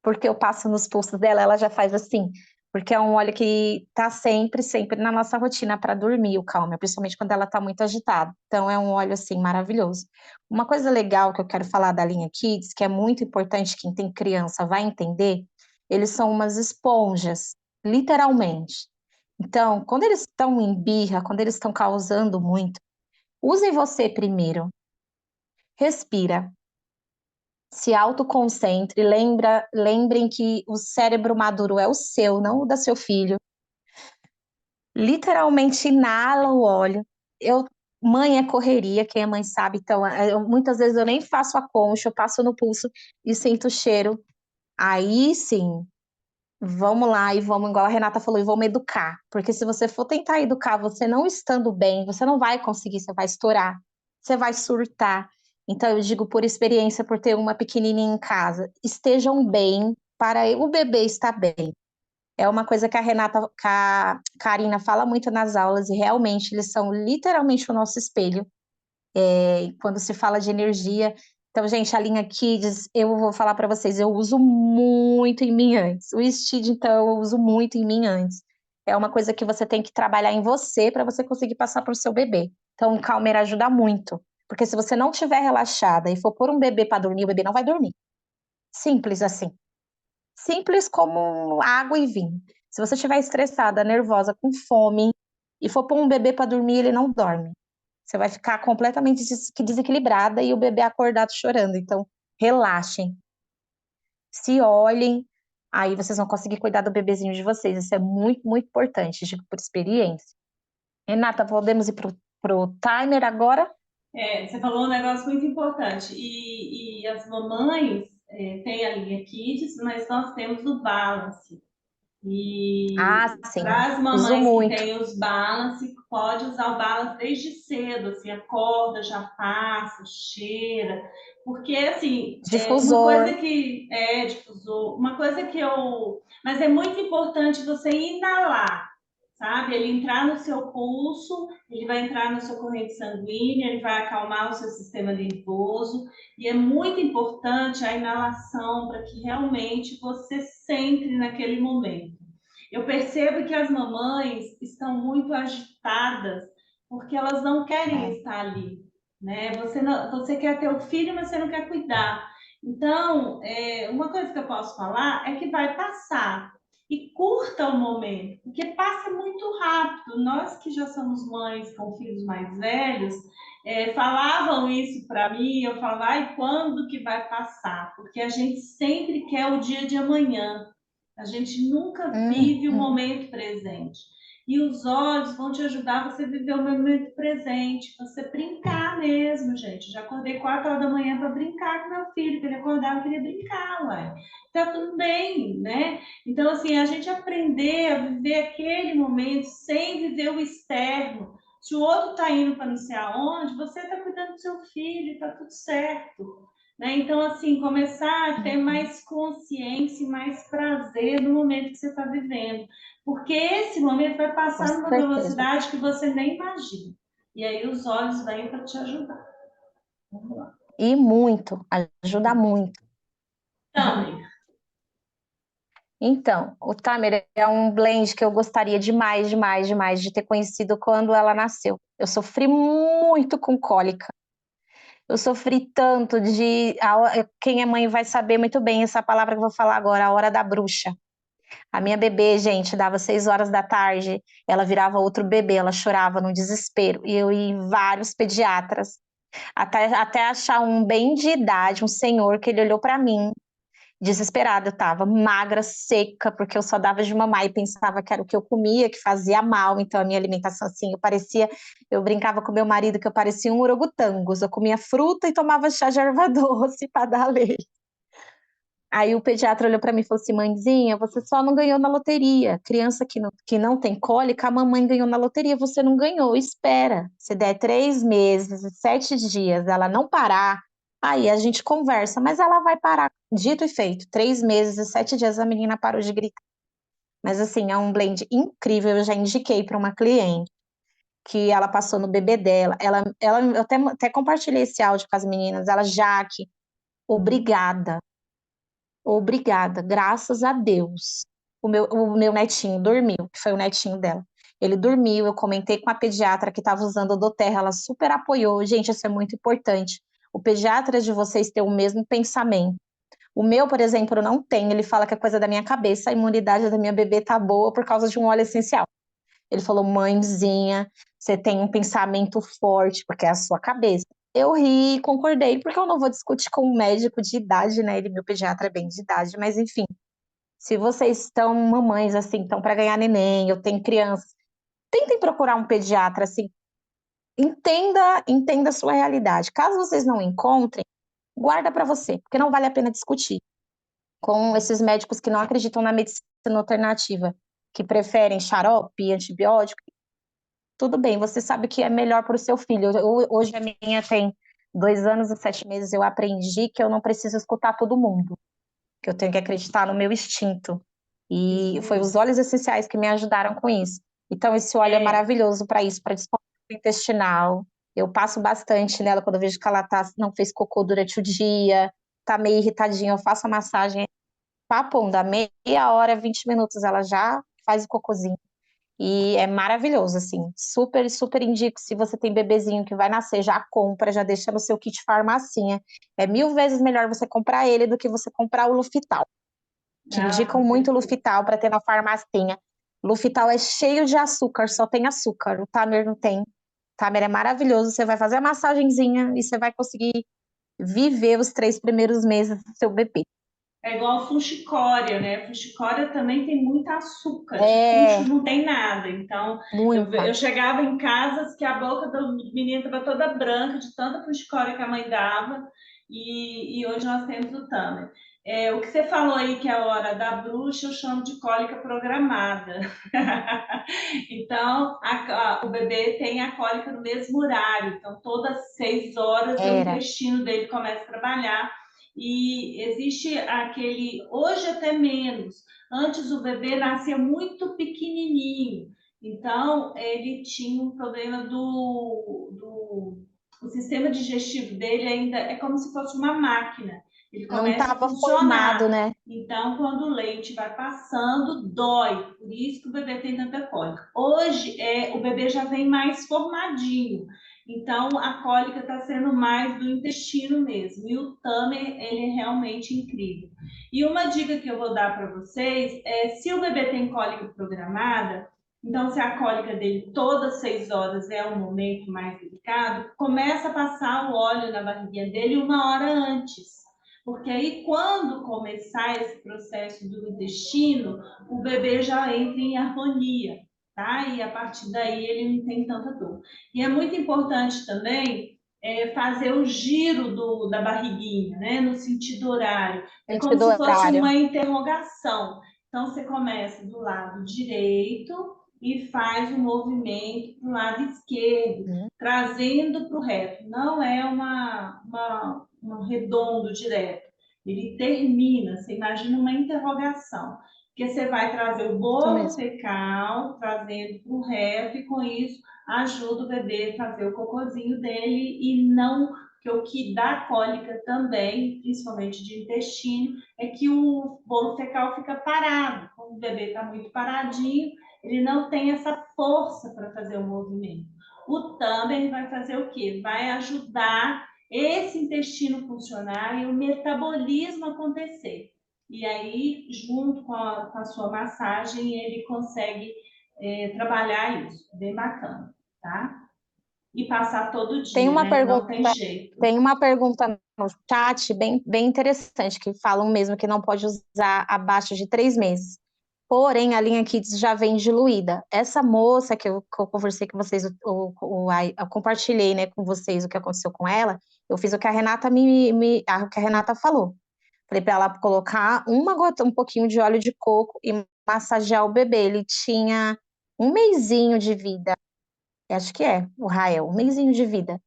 porque eu passo nos pulsos dela, ela já faz assim, porque é um óleo que tá sempre, sempre na nossa rotina para dormir o Calmer, principalmente quando ela tá muito agitada. Então é um óleo assim maravilhoso. Uma coisa legal que eu quero falar da linha Kids, que é muito importante, quem tem criança vai entender, eles são umas esponjas, literalmente. Então, quando eles estão em birra, quando eles estão causando muito, usem você primeiro. Respira, se autoconcentre, lembrem que o cérebro maduro é o seu, não o da seu filho. Literalmente inala o óleo. Mãe é correria, quem é mãe sabe, então muitas vezes eu nem faço a concha, eu passo no pulso e sinto o cheiro. Aí sim, vamos lá e vamos, igual a Renata falou, e vamos educar. Porque se você for tentar educar, você não estando bem, você não vai conseguir, você vai estourar, você vai surtar. Então, eu digo por experiência, por ter uma pequenininha em casa, estejam bem para o bebê estar bem. É uma coisa que que a Karina fala muito nas aulas, e realmente eles são literalmente o nosso espelho. Quando se fala de energia. Então, gente, a linha Kids, eu vou falar para vocês, eu uso muito em mim antes. O Stid, então, eu uso muito em mim antes. É uma coisa que você tem que trabalhar em você para você conseguir passar para o seu bebê. Então, o Calmer ajuda muito. Porque se você não estiver relaxada e for pôr um bebê para dormir, o bebê não vai dormir. Simples assim. Simples como água e vinho. Se você estiver estressada, nervosa, com fome, e for pôr um bebê para dormir, ele não dorme. Você vai ficar completamente desequilibrada e o bebê acordado chorando. Então, relaxem, se olhem, aí vocês vão conseguir cuidar do bebezinho de vocês. Isso é muito, muito importante, digo por experiência. Renata, podemos ir pro timer agora? Você falou um negócio muito importante. E as mamães têm a linha Kids, mas nós temos o Balance. E Ah, sim. para as Uso mamães que muito. têm os balance, pode usar o balance desde cedo, assim, acorda, já passa, cheira, porque assim, uma Difusor. coisa que é difusor, uma coisa que mas é muito importante você inalar, sabe? Ele entrar no seu pulso, ele vai entrar na sua corrente sanguínea, ele vai acalmar o seu sistema nervoso, e é muito importante a inalação para que realmente você centre naquele momento. Eu percebo que as mamães estão muito agitadas porque elas não querem É, estar ali, né? Você quer ter o filho, mas você não quer cuidar. Então, uma coisa que eu posso falar é que vai passar e curta o momento, porque passa muito rápido. Nós que já somos mães com filhos mais velhos, falavam isso para mim, eu falava, ai, quando que vai passar? Porque a gente sempre quer o dia de amanhã. A gente nunca vive o uhum. momento presente. E os olhos vão te ajudar você a viver o momento presente, você brincar mesmo, gente. Já acordei 4 horas da manhã para brincar com meu filho, que ele acordava e queria brincar, ué. Tá tudo bem, né? Então, assim, a gente aprender a viver aquele momento sem viver o externo. Se o outro está indo para não sei aonde, você está cuidando do seu filho, está tudo certo. Né? Então, assim, começar a ter Uhum. mais consciência e mais prazer no momento que você está vivendo. Porque esse momento vai Com passar numa certeza. velocidade que você nem imagina. E aí os olhos vêm para te ajudar. Vamos lá. E muito, ajuda muito. Também. Então, o Tamer é um blend que eu gostaria demais, demais, demais de ter conhecido quando ela nasceu. Eu sofri muito com cólica. Eu sofri tanto quem é mãe vai saber muito bem essa palavra que eu vou falar agora, a hora da bruxa. A minha bebê, gente, dava 6 horas da tarde, ela virava outro bebê, ela chorava no desespero. E eu ia em vários pediatras, até achar um bem de idade, um senhor, que ele olhou para mim desesperada, eu tava magra, seca, porque eu só dava de mamar e pensava que era o que eu comia que fazia mal, então a minha alimentação assim, eu brincava com meu marido que eu parecia um orangotangos, eu comia fruta e tomava chá de erva doce para dar leite. Aí o pediatra olhou para mim e falou assim: mãezinha, você só não ganhou na loteria. Criança que não tem cólica, a mamãe ganhou na loteria, você não ganhou. Espera. Se der 3 meses, 7 dias, ela não parar, aí a gente conversa, mas ela vai parar. Dito e feito. 3 meses e 7 dias a menina parou de gritar. Mas assim, é um blend incrível. Eu já indiquei para uma cliente que ela passou no bebê dela. Eu até compartilhei esse áudio com as meninas. Ela, Jaque, obrigada. Obrigada, graças a Deus. O meu netinho dormiu, que foi o netinho dela. Ele dormiu, eu comentei com a pediatra que estava usando o Doterra, ela super apoiou. Gente, isso é muito importante. O pediatra de vocês ter o mesmo pensamento. O meu, por exemplo, não tem. Ele fala que é coisa da minha cabeça, a imunidade da minha bebê tá boa por causa de um óleo essencial. Ele falou, mãezinha, você tem um pensamento forte, porque é a sua cabeça. Eu ri e concordei, porque eu não vou discutir com um médico de idade, né? Ele, meu pediatra, é bem de idade, mas enfim. Se vocês estão mamães, assim, estão para ganhar neném, eu tenho crianças, tentem procurar um pediatra, assim, entenda a sua realidade. Caso vocês não encontrem, guarda para você, porque não vale a pena discutir com esses médicos que não acreditam na medicina alternativa, que preferem xarope, antibiótico. Tudo bem, você sabe que é melhor para o seu filho. Hoje a minha tem 2 anos e 7 meses, eu aprendi que eu não preciso escutar todo mundo, que eu tenho que acreditar no meu instinto. E Isso foi os mesmo. óleos essenciais que me ajudaram com isso. Então, esse óleo é É, maravilhoso para isso, para desconforto intestinal. Eu passo bastante nela quando eu vejo que ela não fez cocô durante o dia, tá meio irritadinha, eu faço a massagem, papo, dá meia hora, 20 minutos, ela já faz o cocôzinho. E é maravilhoso, assim. Super, super indico. Se você tem bebezinho que vai nascer, já compra, já deixa no seu kit farmacinha. É 1000 vezes melhor você comprar ele do que você comprar o Lufital. Que com indicam muito o certeza. Lufital para ter na farmacinha. Lufital é cheio de açúcar, só tem açúcar. O Tamer não tem. O Tamer é maravilhoso. Você vai fazer a massagenzinha e você vai conseguir viver os 3 primeiros meses do seu bebê. É igual fuxicória, né? Fuxicória também tem muito açúcar, de fuxo É, não tem nada. Então, eu muita. chegava em casas que a boca do menino estava toda branca, de tanta fuxicória que a mãe dava, e hoje nós temos o Tamer. O que você falou aí que é a hora da bruxa, eu chamo de cólica programada. Então, o bebê tem a cólica no mesmo horário. Então, todas 6 horas o Era. intestino dele começa a trabalhar. E existe aquele, hoje até menos. Antes o bebê nascia muito pequenininho. Então, ele tinha um problema o sistema digestivo dele ainda é como se fosse uma máquina. Ele Não começa a estava formado, funcionar. né? Então, quando o leite vai passando, dói. Por isso que o bebê tem tanta cólica. Hoje, o bebê já vem mais formadinho. Então, a cólica está sendo mais do intestino mesmo. E o Tamer, ele é realmente incrível. E uma dica que eu vou dar para vocês é, se o bebê tem cólica programada, então, se a cólica dele todas 6 horas é um momento mais delicado, começa a passar o óleo na barriguinha dele 1 hora antes. Porque aí, quando começar esse processo do intestino, o bebê já entra em harmonia, tá? E a partir daí ele não tem tanta dor. E é muito importante também fazer o giro da barriguinha, né? No sentido horário. É como Sentido se fosse horário. uma interrogação. Então, você começa do lado direito e faz o movimento para o lado esquerdo, Hum, trazendo para o reto. Não é um redondo direto. Ele termina, você imagina uma interrogação, porque você vai trazer o isso bolo mesmo. fecal, trazendo para o reto, e com isso ajuda o bebê a fazer o cocôzinho dele e não, porque o que dá cólica também, principalmente de intestino, é que o bolo fecal fica parado. Quando o bebê está muito paradinho, ele não tem essa força para fazer o movimento. O Tamer vai fazer o quê? Vai ajudar esse intestino funcionar e o metabolismo acontecer. E aí, junto com a sua massagem, ele consegue trabalhar isso. Bem bacana, tá? E passar todo Tem dia, uma né? Que não pergunta, tem jeito. tem uma pergunta no chat bem interessante, que falam mesmo que não pode usar abaixo de 3 meses. Porém, a linha Kids já vem diluída. Essa moça que eu conversei com vocês, eu compartilhei, né, com vocês o que aconteceu com ela, eu fiz o que a Renata o que a Renata falou. Falei para ela colocar uma gota, um pouquinho de óleo de coco e massagear o bebê. Ele tinha um mesinho de vida, acho que o Rael, um mesinho de vida.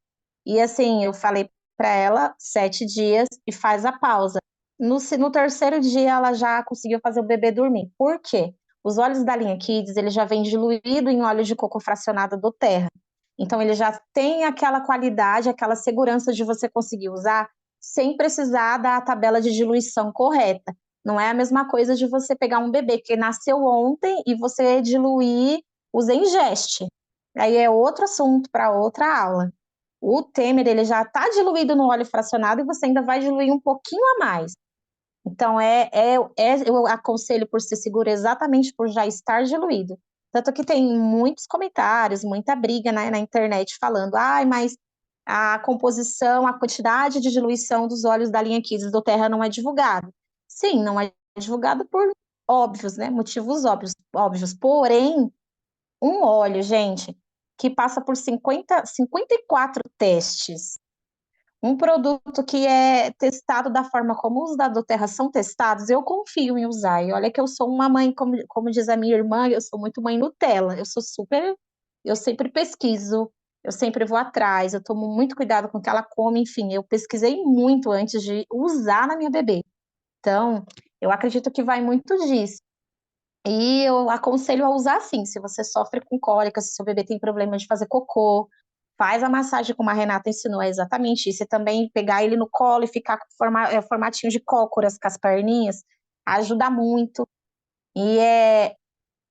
E assim, eu falei para ela 7 dias e faz a pausa. No terceiro dia, ela já conseguiu fazer o bebê dormir. Por quê? Os óleos da linha Kids, ele já vem diluído em óleo de coco fracionado do Terra. Então, ele já tem aquela qualidade, aquela segurança de você conseguir usar sem precisar da tabela de diluição correta. Não é a mesma coisa de você pegar um bebê que nasceu ontem e você diluir os Engeste. Aí é outro assunto para outra aula. O Temer, ele já está diluído no óleo fracionado e você ainda vai diluir um pouquinho a mais. Então, eu aconselho por ser seguro exatamente por já estar diluído. Tanto que tem muitos comentários, muita briga, né, na internet falando, ai, mas a composição, a quantidade de diluição dos óleos da linha Kids do Terra não é divulgado. Sim, não é divulgado por óbvios, né, motivos óbvios. Porém, um óleo, gente, que passa por 54 testes. Um produto que é testado da forma como os da Doterra são testados, eu confio em usar. E olha que eu sou uma mãe, como diz a minha irmã, eu sou muito mãe Nutella. Eu sempre pesquiso, eu sempre vou atrás, eu tomo muito cuidado com o que ela come, enfim, eu pesquisei muito antes de usar na minha bebê. Então, eu acredito que vai muito disso. E eu aconselho a usar sim, se você sofre com cólica, se seu bebê tem problema de fazer cocô, faz a massagem como a Renata ensinou, é exatamente isso. E também pegar ele no colo e ficar com formatinho de cócoras com as perninhas, ajuda muito. E é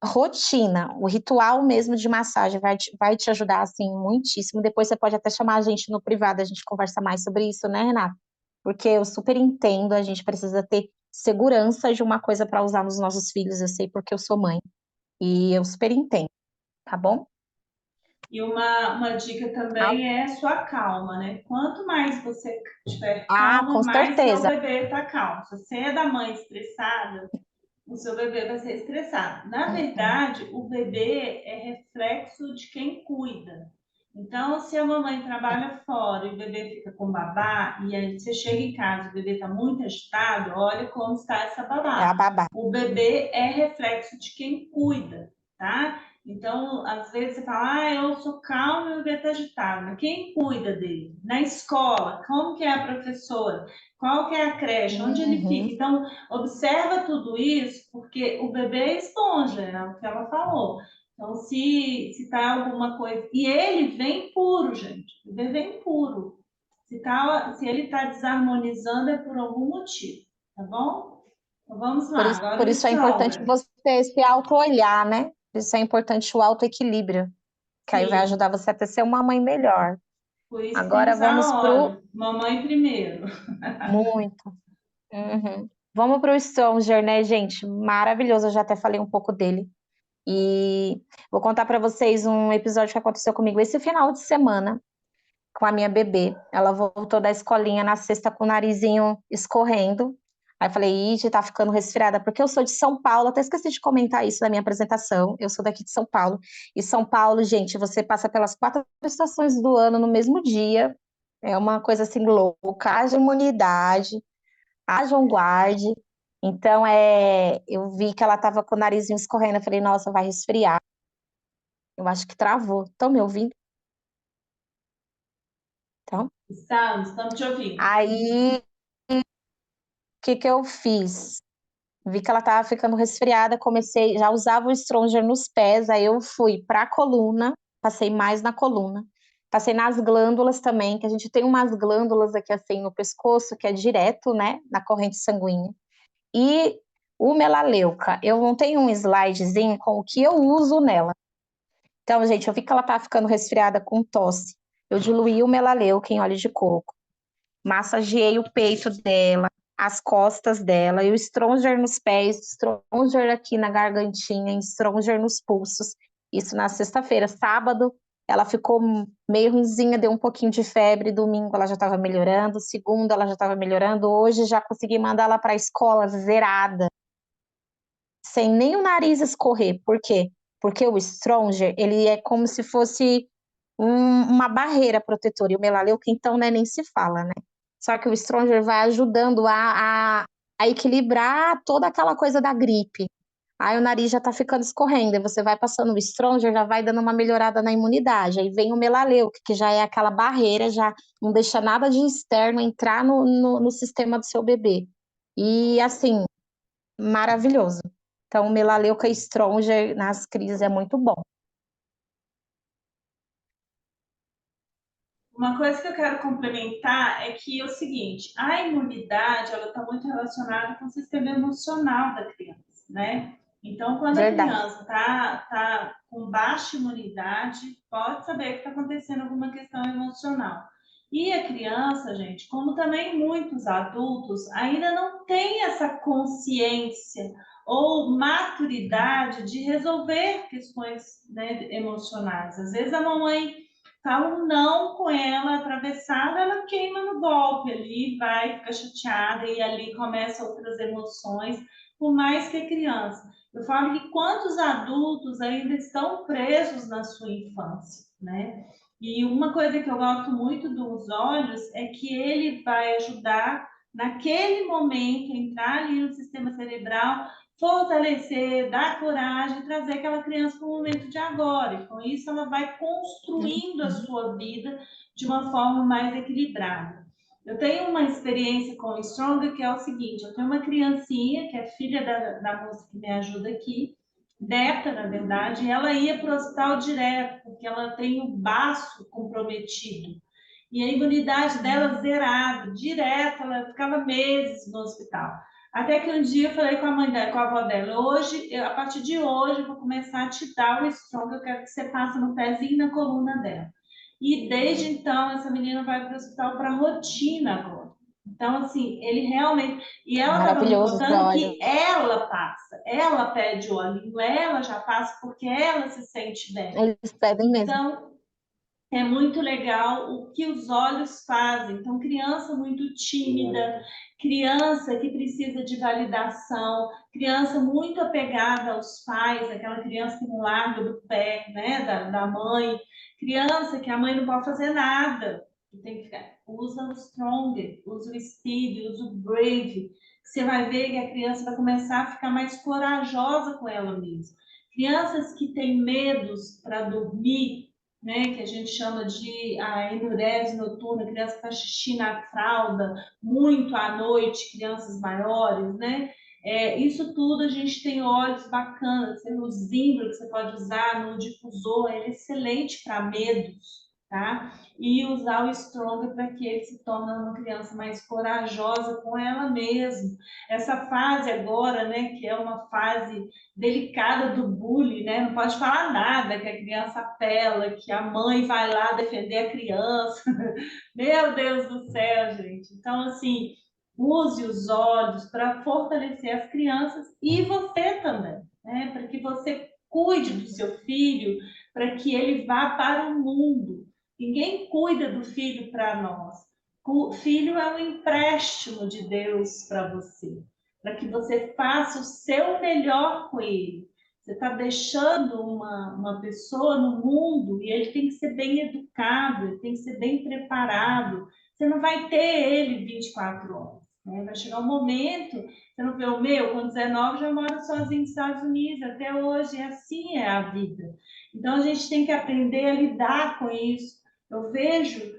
rotina, o ritual mesmo de massagem vai te ajudar, assim, muitíssimo. Depois você pode até chamar a gente no privado, a gente conversa mais sobre isso, né, Renata? Porque eu super entendo, a gente precisa ter segurança de uma coisa para usar nos nossos filhos, eu sei porque eu sou mãe. E eu super entendo, tá bom? E uma dica Ah, também é sua calma, né? Quanto mais você tiver com calma, mais seu certeza. bebê está calmo. Se você é da mãe estressada, o seu bebê vai ser estressado. Na Uhum. verdade, o bebê é reflexo de quem cuida. Então, se a mamãe trabalha fora e o bebê fica com babá, e aí você chega em casa e o bebê está muito agitado, olha como está essa É a babá. babá. O bebê é reflexo de quem cuida, tá? Então, às vezes você fala, eu sou calma e o bebê está agitado, mas quem cuida dele? Na escola, como que é a professora? Qual que é a creche? Onde ele fica? Uhum. Então, observa tudo isso, porque o bebê é esponja, é o que ela falou. Então, se tá alguma coisa. E ele vem puro, gente. O bebê vem puro. Se ele está desarmonizando, é por algum motivo. Tá bom? Então, vamos lá. Agora Por o isso é importante Stronger. você se auto-olhar, né? Por isso é importante o autoequilíbrio, que aí vai Sim. ajudar você a ser uma mãe melhor. Por isso tem que Agora vamos usar pro óleo. Mamãe primeiro. muito. Uhum. Vamos pro Stronger, né, gente? Maravilhoso, eu já até falei um pouco dele. E vou contar para vocês um episódio que aconteceu comigo esse final de semana com a minha bebê. Ela voltou da escolinha na sexta com o narizinho escorrendo. Aí eu falei, ixi, tá ficando resfriada, porque eu sou de São Paulo, até esqueci de comentar isso na minha apresentação. Eu sou daqui de São Paulo. E São Paulo, gente, você passa pelas 4 estações do ano no mesmo dia. É uma coisa assim louca, haja imunidade, haja um guarde. Então, eu vi que ela tava com o narizinho escorrendo. Eu falei, nossa, vai resfriar. Eu acho que travou. Estão me ouvindo? Então, Estamos te ouvindo. aí, o que que eu fiz? Vi que ela estava ficando resfriada, comecei, já usava o Stronger nos pés, aí eu fui para a coluna, passei mais na coluna. Passei nas glândulas também, que a gente tem umas glândulas aqui assim no pescoço, que é direto, né, na corrente sanguínea. E o melaleuca, eu não tenho um slidezinho com o que eu uso nela. Então, gente, eu vi que ela estava ficando resfriada com tosse. Eu diluí o melaleuca em óleo de coco, massageei o peito dela, as costas dela, e o Stronger nos pés, Stronger aqui na gargantinha, e Stronger nos pulsos. Isso na sexta-feira. Sábado, ela ficou meio ruinzinha, deu um pouquinho de febre. Domingo, ela já estava melhorando. Segunda, ela já estava melhorando. Hoje, já consegui mandar ela para a escola zerada, sem nem o nariz escorrer. Por quê? Porque o Stronger, ele é como se fosse uma barreira protetora. E o melaleuca, então, né, nem se fala, né? Só que o Stronger vai ajudando a equilibrar toda aquela coisa da gripe. Aí o nariz já tá ficando escorrendo, aí você vai passando o Stronger, já vai dando uma melhorada na imunidade. Aí vem o melaleuca, que já é aquela barreira, já não deixa nada de externo entrar no sistema do seu bebê. E assim, maravilhoso. Então, o melaleuca Stronger nas crises é muito bom. Uma coisa que eu quero complementar é que é o seguinte, a imunidade, ela está muito relacionada com o sistema emocional da criança, né? Então, quando a Verdade. criança tá com baixa imunidade, pode saber que está acontecendo alguma questão emocional. E a criança, gente, como também muitos adultos, ainda não tem essa consciência ou maturidade de resolver questões, né, emocionais. Às vezes a mamãe fala um não com ela atravessada, ela queima no golpe ali, vai, fica chateada e ali começam outras emoções, por mais que a criança. Eu falo que quantos adultos ainda estão presos na sua infância, né? E uma coisa que eu gosto muito dos olhos é que ele vai ajudar naquele momento entrar ali no sistema cerebral, fortalecer, dar coragem, trazer aquela criança para o momento de agora. E com isso, ela vai construindo a Uhum. sua vida de uma forma mais equilibrada. Eu tenho uma experiência com o Stronger que é o seguinte: eu tenho uma criancinha que é filha da moça que me ajuda aqui, neta, na verdade, e ela ia para o hospital direto, porque ela tem o baço comprometido. E a imunidade dela zerada, direto, ela ficava meses no hospital. Até que um dia eu falei com a mãe dela, com a avó dela, a partir de hoje, eu vou começar a te dar o Strong, eu quero que você passe no pezinho e na coluna dela. E desde então, essa menina vai para o hospital para rotina agora. Então, assim, ele realmente. E ela estava me Maravilhoso esse contando óleo. que ela passa, ela pede o olhinho, ela já passa porque ela se sente bem. Eles pedem mesmo. Então, é muito legal o que os olhos fazem. Então, criança muito tímida, criança que precisa de validação, criança muito apegada aos pais, aquela criança que não larga do pé, né, da mãe, criança que a mãe não pode fazer nada, que tem que ficar, usa o Stronger, usa o Speed, usa o Brave. Você vai ver que a criança vai começar a ficar mais corajosa com ela mesma. Crianças que têm medos para dormir, né, que a gente chama de a enurese noturna, criança que faz xixi na fralda, muito à noite, crianças maiores, né? Isso tudo a gente tem óleos bacanas, tem o Zimbro que você pode usar no difusor, ele é excelente para medos, tá? E usar o Stronger para que ele se torne uma criança mais corajosa com ela mesma. Essa fase agora, né, que é uma fase delicada do bullying, né? Não pode falar nada, que a criança apela, que a mãe vai lá defender a criança. Meu Deus do céu, gente. Então, assim, use os olhos para fortalecer as crianças e você também, né? Para que você cuide do seu filho, para que ele vá para o mundo. Ninguém cuida do filho para nós. O filho é um empréstimo de Deus para você, para que você faça o seu melhor com ele. Você está deixando uma pessoa no mundo e ele tem que ser bem educado, ele tem que ser bem preparado. Você não vai ter ele 24 horas. Né? Vai chegar um momento, você não vê o meu, com 19 já mora sozinho nos Estados Unidos, até hoje, e assim é a vida. Então a gente tem que aprender a lidar com isso. Eu vejo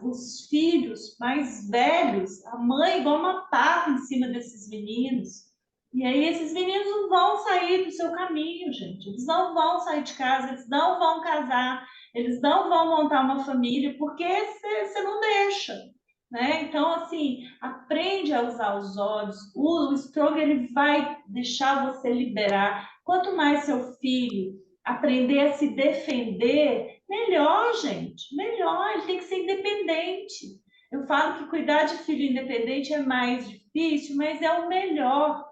os filhos mais velhos, a mãe igual uma pata em cima desses meninos. E aí esses meninos não vão sair do seu caminho, gente. Eles não vão sair de casa, eles não vão casar, eles não vão montar uma família, porque você não deixa. Né? Então, assim, aprende a usar os olhos. O stroke ele vai deixar você liberar. Quanto mais seu filho aprender a se defender, melhor, gente, melhor. Ele tem que ser independente. Eu falo que cuidar de filho independente é mais difícil, mas é o melhor,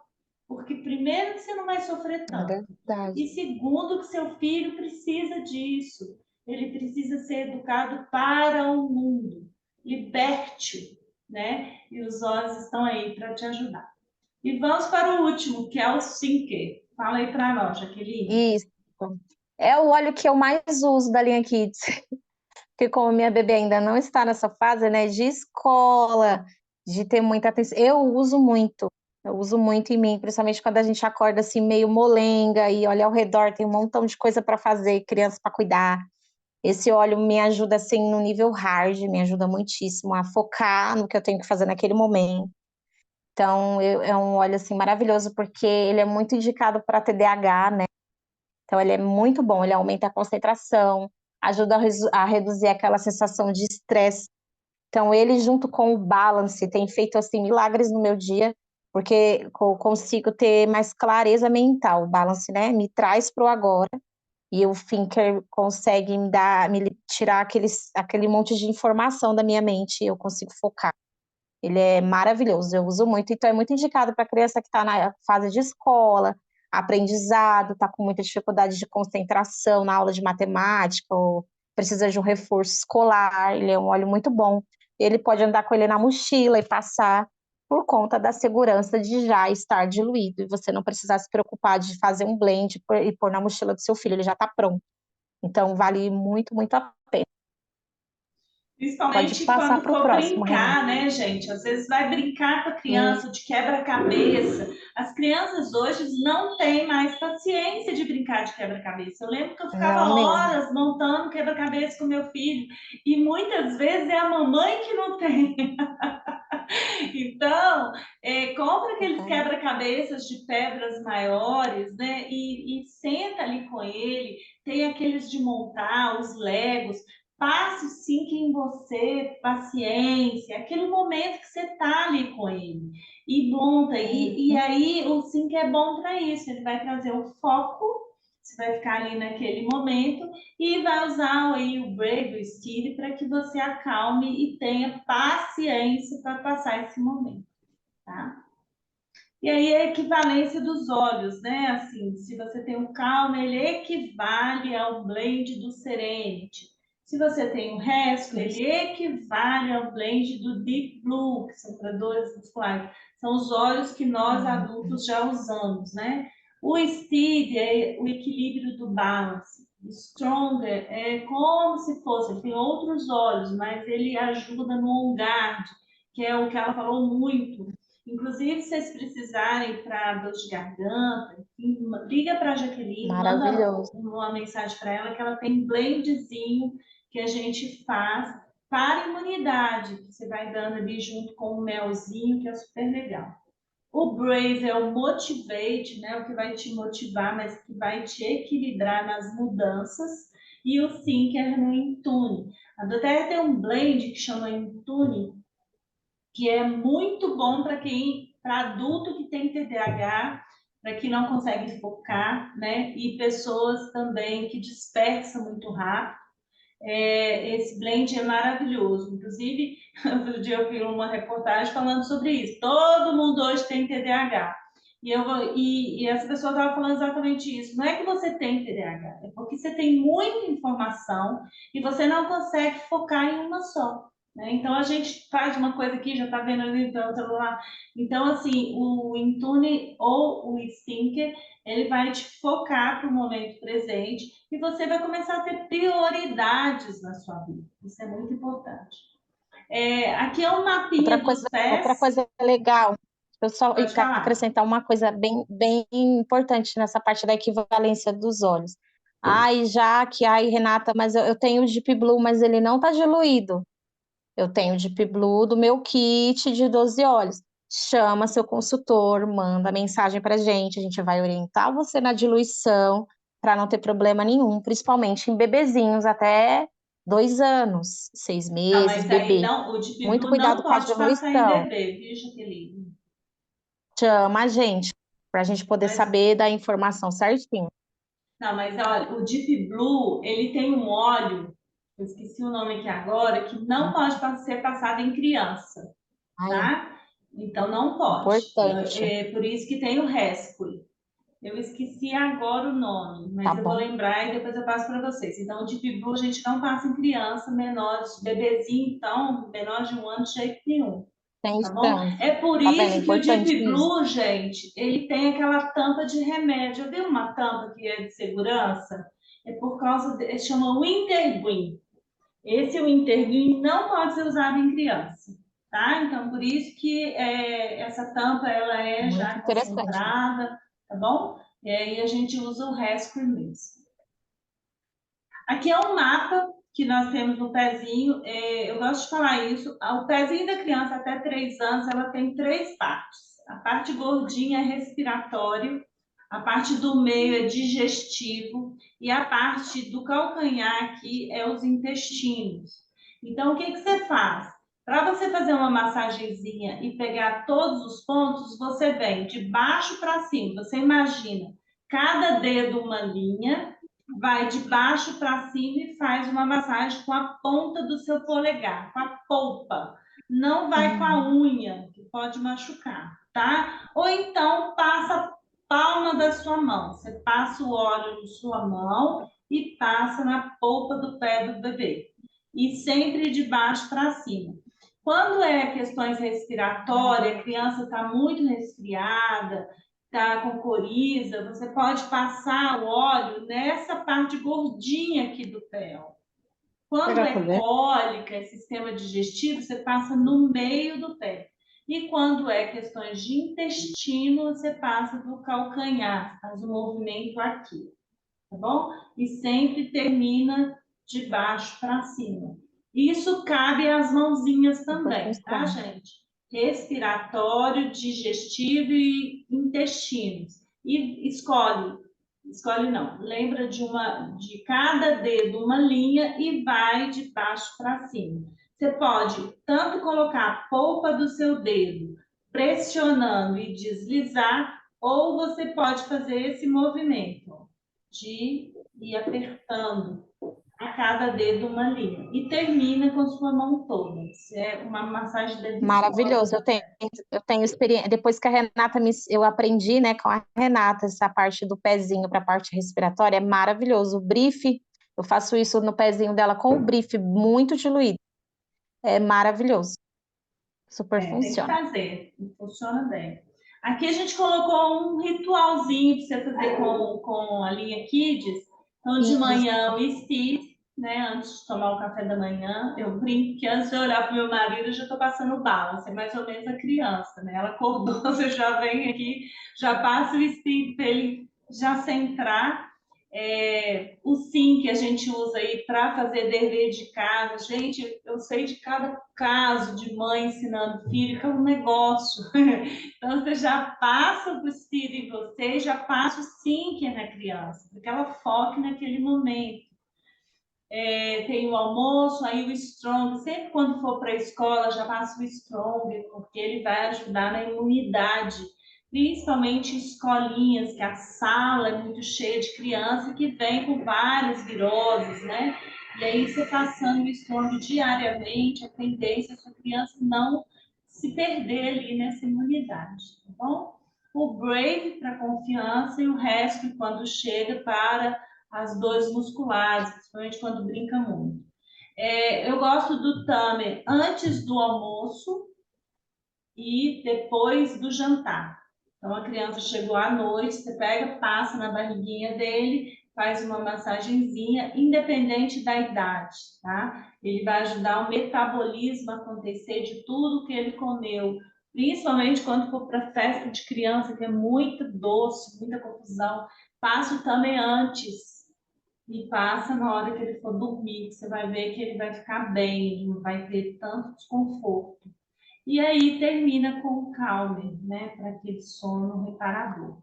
porque primeiro que você não vai sofrer É tanto, verdade. e segundo que seu filho precisa disso. Ele precisa ser educado para o mundo. Liberte-o, né? E os olhos estão aí para te ajudar. E vamos para o último, que é o Sinker. Fala aí para nós, Jaqueline. Isso. É o óleo que eu mais uso da linha Kids, porque como minha bebê ainda não está nessa fase, né, de escola, de ter muita atenção, eu uso muito em mim, principalmente quando a gente acorda assim meio molenga e olha ao redor, tem um montão de coisa para fazer, criança para cuidar. Esse óleo me ajuda assim no nível hard, me ajuda muitíssimo a focar no que eu tenho que fazer naquele momento. Então, é um óleo assim maravilhoso porque ele é muito indicado para TDAH, né? Então, ele é muito bom, ele aumenta a concentração, ajuda a reduzir aquela sensação de estresse. Então, ele junto com o balance tem feito assim milagres no meu dia, porque eu consigo ter mais clareza mental. O balance, né, me traz para o agora e o Thinker consegue tirar aquele monte de informação da minha mente e eu consigo focar. Ele é maravilhoso, eu uso muito, então é muito indicado para criança que está na fase de escola, aprendizado, está com muita dificuldade de concentração na aula de matemática, ou precisa de um reforço escolar. Ele é um óleo muito bom. Ele pode andar com ele na mochila e passar por conta da segurança de já estar diluído, e você não precisar se preocupar de fazer um blend e pôr na mochila do seu filho, ele já está pronto. Então, vale muito, muito a pena. Pode Principalmente passar quando para o for próximo, Renata. brincar, né, gente? Às vezes vai brincar com a E, criança de quebra-cabeça. As crianças hoje não têm mais paciência de brincar de quebra-cabeça. Eu lembro que eu ficava não mesmo. horas montando quebra-cabeça com meu filho, e muitas vezes é a mamãe que não tem. Então, compra aqueles quebra-cabeças de pedras maiores, né? E senta ali com ele. Tem aqueles de montar, os Legos. Passe o sync em você, paciência, aquele momento que você está ali com ele. E monta. E Uhum. aí o sync é bom para isso. Ele vai trazer o foco. Você vai ficar ali naquele momento e vai usar aí o Brave, o Stile, para que você acalme e tenha paciência para passar esse momento, tá? E aí a equivalência dos olhos, né? Assim, se você tem um calma, ele equivale ao blend do Serenity. Se você tem o Rescue, ele equivale ao blend do Deep Blue, que são para dores musculares. São os óleos que nós adultos já usamos, né? O Steed é o equilíbrio do balance. O Stronger é como se fosse, ele tem outros óleos, mas ele ajuda no On Guard, que é o que ela falou muito. Inclusive, se vocês precisarem para dor de garganta, liga para a Jaqueline, manda Maravilhoso. uma mensagem para ela que ela tem um blendzinho que a gente faz para imunidade, que você vai dando ali junto com o melzinho, que é super legal. O Brave é o Motivate, né? O que vai te motivar, mas que vai te equilibrar nas mudanças. E o Thinker no Intune. A doTERRA tem um blend que chama Intune, que é muito bom para adulto que tem TDAH, para quem não consegue focar, né? E pessoas também que dispersam muito rápido. Esse blend é maravilhoso. Inclusive, outro dia eu vi uma reportagem falando sobre isso. Todo mundo hoje tem TDAH. E essa pessoa estava falando exatamente isso. Não é que você tem TDAH, é porque você tem muita informação e você não consegue focar em uma só. Né? Então, a gente faz uma coisa aqui, já está vendo ali no celular. Então, assim, o Intune ou o Stinker, ele vai te focar para o momento presente e você vai começar a ter prioridades na sua vida. Isso é muito importante. Aqui é um mapinha dos Outra pés. coisa legal, eu só Pode quero falar. acrescentar uma coisa bem importante nessa parte da equivalência dos óleos. Ai, Jaque, ai, Renata, mas eu tenho o Deep Blue, mas ele não está diluído. Eu tenho o Deep Blue do meu kit de 12 óleos. Chama seu consultor, manda mensagem para a gente vai orientar você na diluição para não ter problema nenhum, principalmente em bebezinhos até 2 anos, 6 meses, Mas aí bebê. não, o Deep Muito Blue não cuidado com a pode passar em diluição. bebê, viu, Jaqueline? Chama a gente para a gente poder Mas, saber da informação certinho. não, mas olha, o Deep Blue, ele tem um óleo, eu esqueci o nome aqui agora, que não pode ser passado em criança, Ai, tá? Então não pode. importante. Por isso que tem o Rescue. Eu esqueci agora o nome, Tá mas eu vou bom. lembrar e depois eu passo para vocês. Então, o Deep Blue a gente não passa em criança, menores, bebezinho, então, menor de 1 ano, de jeito nenhum. Tem Tá bom? chance. É por Tá vendo? É isso que o importante Deep isso. Blue, gente, ele tem aquela tampa de remédio. Eu dei uma tampa que é de segurança, é por causa de, chama Wintergreen. Esse Wintergreen não pode ser usado em criança, tá? Então, por isso que essa tampa ela é Muito já interessante. concentrada, tá bom? E aí a gente usa o Rescue mesmo. Aqui é um mapa que nós temos no pezinho. Eu gosto de falar isso. O pezinho da criança até 3 anos, ela tem 3 partes. A parte gordinha é respiratório, a parte do meio é digestivo e a parte do calcanhar aqui é os intestinos. Então, o que que você faz? Para você fazer uma massagenzinha e pegar todos os pontos, você vem de baixo para cima. Você imagina cada dedo uma linha, vai de baixo para cima e faz uma massagem com a ponta do seu polegar, com a polpa. Não vai com a unha, que pode machucar, tá? Ou então passa a palma da sua mão. Você passa o óleo na sua mão e passa na polpa do pé do bebê. E sempre de baixo para cima. Quando é questões respiratórias, a criança está muito resfriada, está com coriza, você pode passar o óleo nessa parte gordinha aqui do pé. Quando Pegar é fazer? cólica, é sistema digestivo, você passa no meio do pé. E quando é questões de intestino, você passa do calcanhar, faz o movimento aqui, tá bom? E sempre termina de baixo para cima. Isso cabe às mãozinhas Super também, tá, funciona. gente? Respiratório, digestivo e intestinos. E escolhe não, lembra de cada dedo uma linha e vai de baixo para cima. Você pode tanto colocar a polpa do seu dedo pressionando e deslizar, ou você pode fazer esse movimento de ir apertando a cada dedo uma linha. E termina com sua mão toda. Isso é uma massagem deliciosa. Maravilhoso. Eu tenho experiência. Depois que a Renata eu aprendi, né, com a Renata, essa parte do pezinho para a parte respiratória, é maravilhoso. O brief Eu faço isso no pezinho dela com o brief muito diluído. É maravilhoso. Super Tem que funciona. fazer, funciona bem. Aqui a gente colocou um ritualzinho para você fazer com a linha Kids. Então, de manhã, Isso. o Steve, né? Antes de tomar o café da manhã, eu brinco que antes de eu olhar para o meu marido, eu já estou passando o balance, é mais ou menos a criança, né? Ela acordou, você já vem aqui, já passa o Steve para ele já centrar. O sim que a gente usa aí para fazer dever de casa. Gente, eu sei de cada caso de mãe ensinando filho, que é um negócio. Então, você já passa para os filhos em você, já passa o sim que é na criança, porque ela foque naquele momento. Tem o almoço, aí o strong, sempre quando for para a escola, já passa o strong, porque ele vai ajudar na imunidade, principalmente em escolinhas, que a sala é muito cheia de criança que vem com várias viroses, né? E aí você passando o strong diariamente, a tendência é a sua criança não se perder ali nessa imunidade, tá bom? O brave para confiança e o resto quando chega para as dores musculares, principalmente quando brinca muito. Eu gosto do tamer antes do almoço e depois do jantar. Então, a criança chegou à noite, você pega, passa na barriguinha dele, faz uma massagenzinha, independente da idade, tá? Ele vai ajudar o metabolismo a acontecer de tudo que ele comeu, principalmente quando for para festa de criança, que é muito doce, muita confusão. Passa o tamer antes, e passa na hora que ele for dormir, que você vai ver que ele vai ficar bem, ele não vai ter tanto desconforto. E aí termina com o calmer, né, para aquele sono reparador.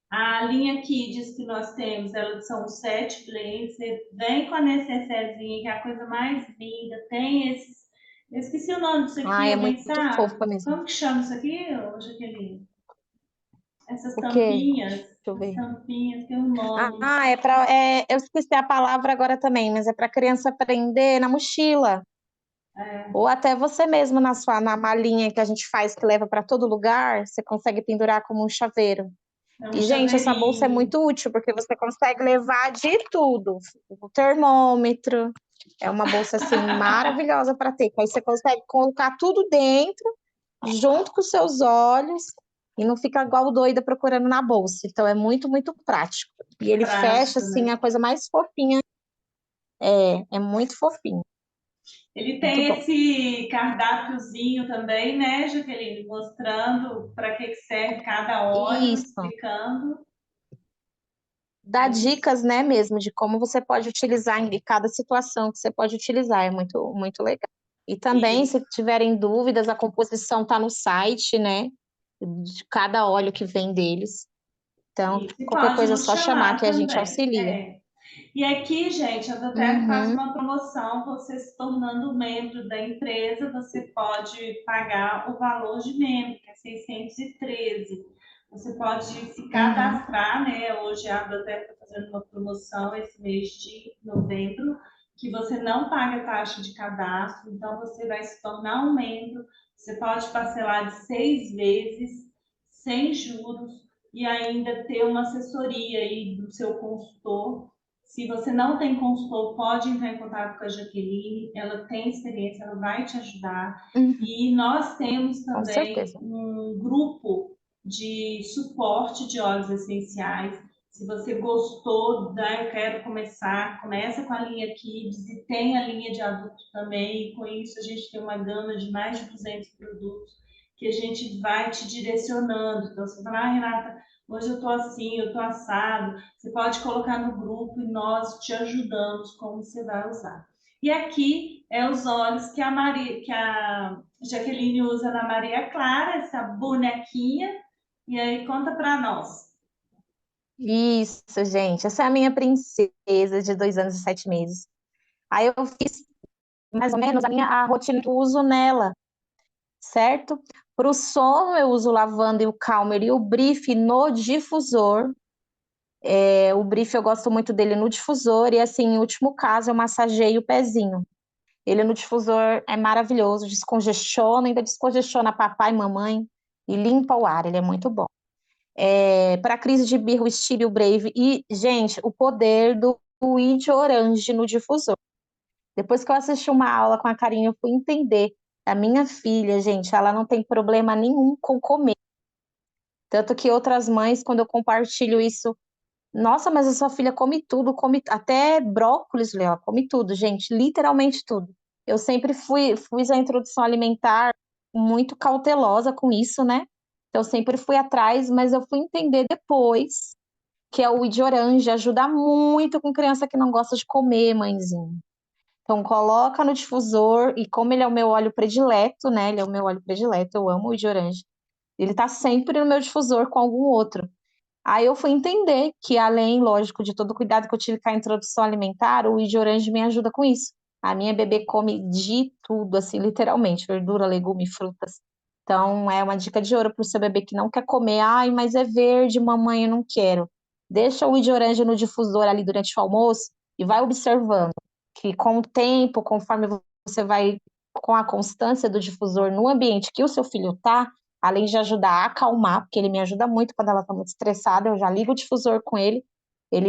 A linha Kids que nós temos, elas são os 7 blends, você vem com a necessairezinha, que é a coisa mais linda, tem esses... Eu esqueci o nome disso aqui, É alguém muito sabe? fofa mesmo. Como que chama isso aqui, Jaqueline? O quê? Deixa eu As ver. tampinhas, tem um nome. Eu esqueci a palavra agora também, mas é para criança aprender na mochila. Ou até você mesmo na malinha que a gente faz, que leva para todo lugar, você consegue pendurar como um chaveiro. É um E, gente, essa bolsa é chaveirinho. muito útil, porque você consegue levar de tudo. O termômetro, é uma bolsa, assim, maravilhosa para ter. Que aí você consegue colocar tudo dentro, junto com os seus olhos, e não fica igual doida procurando na bolsa. Então, é muito, muito prático. E ele fecha, Prático, assim, né? a coisa mais fofinha. É muito fofinho. Ele Muito tem bom. esse cardápiozinho também, né, Jaqueline? Mostrando para que serve cada óleo, Isso. explicando. Dá É isso. dicas, né, mesmo, de como você pode utilizar em cada situação que você pode utilizar. É muito, muito legal. E também, Isso. se tiverem dúvidas, a composição está no site, né, de cada óleo que vem deles. Então, Isso. E qualquer pode coisa é nos só chamar chamar que a gente também. auxilia. E aqui, gente, a Doterra faz Uhum, uma promoção. Você se tornando membro da empresa, você pode pagar o valor de membro, que é 613. Você pode se uhum. cadastrar, né? Hoje a Doterra está fazendo uma promoção esse mês de novembro, que você não paga taxa de cadastro, então você vai se tornar um membro. Você pode parcelar de 6 vezes, sem juros, e ainda ter uma assessoria aí do seu consultor. Se você não tem consultor, pode entrar em contato com a Jaqueline, ela tem experiência, ela vai te ajudar. Uhum, E nós temos com também certeza. um grupo de suporte de óleos essenciais. Se você gostou da Eu Quero Começar, começa com a linha Kids e tem a linha de adulto também. E com isso a gente tem uma gama de mais de 200 produtos que a gente vai te direcionando. Então você fala, Renata, hoje eu estou assim, eu estou assado. Você pode colocar no grupo e nós te ajudamos como você vai usar. E aqui é os olhos que a Jaqueline usa na Maria Clara, essa bonequinha. E aí conta para nós. Isso, gente. Essa é a minha princesa de 2 anos e 7 meses. Aí eu fiz mais ou menos a rotina que eu uso nela, certo? Para o sono, eu uso o lavanda e o calmer e o brief no difusor. O brief eu gosto muito dele no difusor, e assim, em último caso, eu massageio o pezinho. Ele no difusor é maravilhoso, descongestiona, ainda descongestiona papai e mamãe e limpa o ar, ele é muito bom. Para crise de birro, o Stevia, o Brave. E, gente, o poder do o I de orange no difusor. Depois que eu assisti uma aula com a Karine, eu fui entender. A minha filha, gente, ela não tem problema nenhum com comer. Tanto que outras mães, quando eu compartilho isso, nossa, mas a sua filha come tudo, come até brócolis, ela come tudo, gente, literalmente tudo. Eu sempre fui a introdução alimentar muito cautelosa com isso, né? Então, eu sempre fui atrás, mas eu fui entender depois que é o de orange, ajuda muito com criança que não gosta de comer, mãezinha. Então, coloca no difusor, e como ele é o meu óleo predileto, né? Ele é o meu óleo predileto, eu amo o de orange. Ele tá sempre no meu difusor com algum outro. Aí eu fui entender que, além, lógico, de todo o cuidado que eu tive com a introdução alimentar, o de orange me ajuda com isso. A minha bebê come de tudo, assim, literalmente, verdura, legume, frutas. Então, é uma dica de ouro para o seu bebê que não quer comer. Ai, mas é verde, mamãe, eu não quero. Deixa o de orange no difusor ali durante o almoço e vai observando que, com o tempo, conforme você vai com a constância do difusor no ambiente que o seu filho tá, além de ajudar a acalmar, porque ele me ajuda muito quando ela está muito estressada, eu já ligo o difusor com ele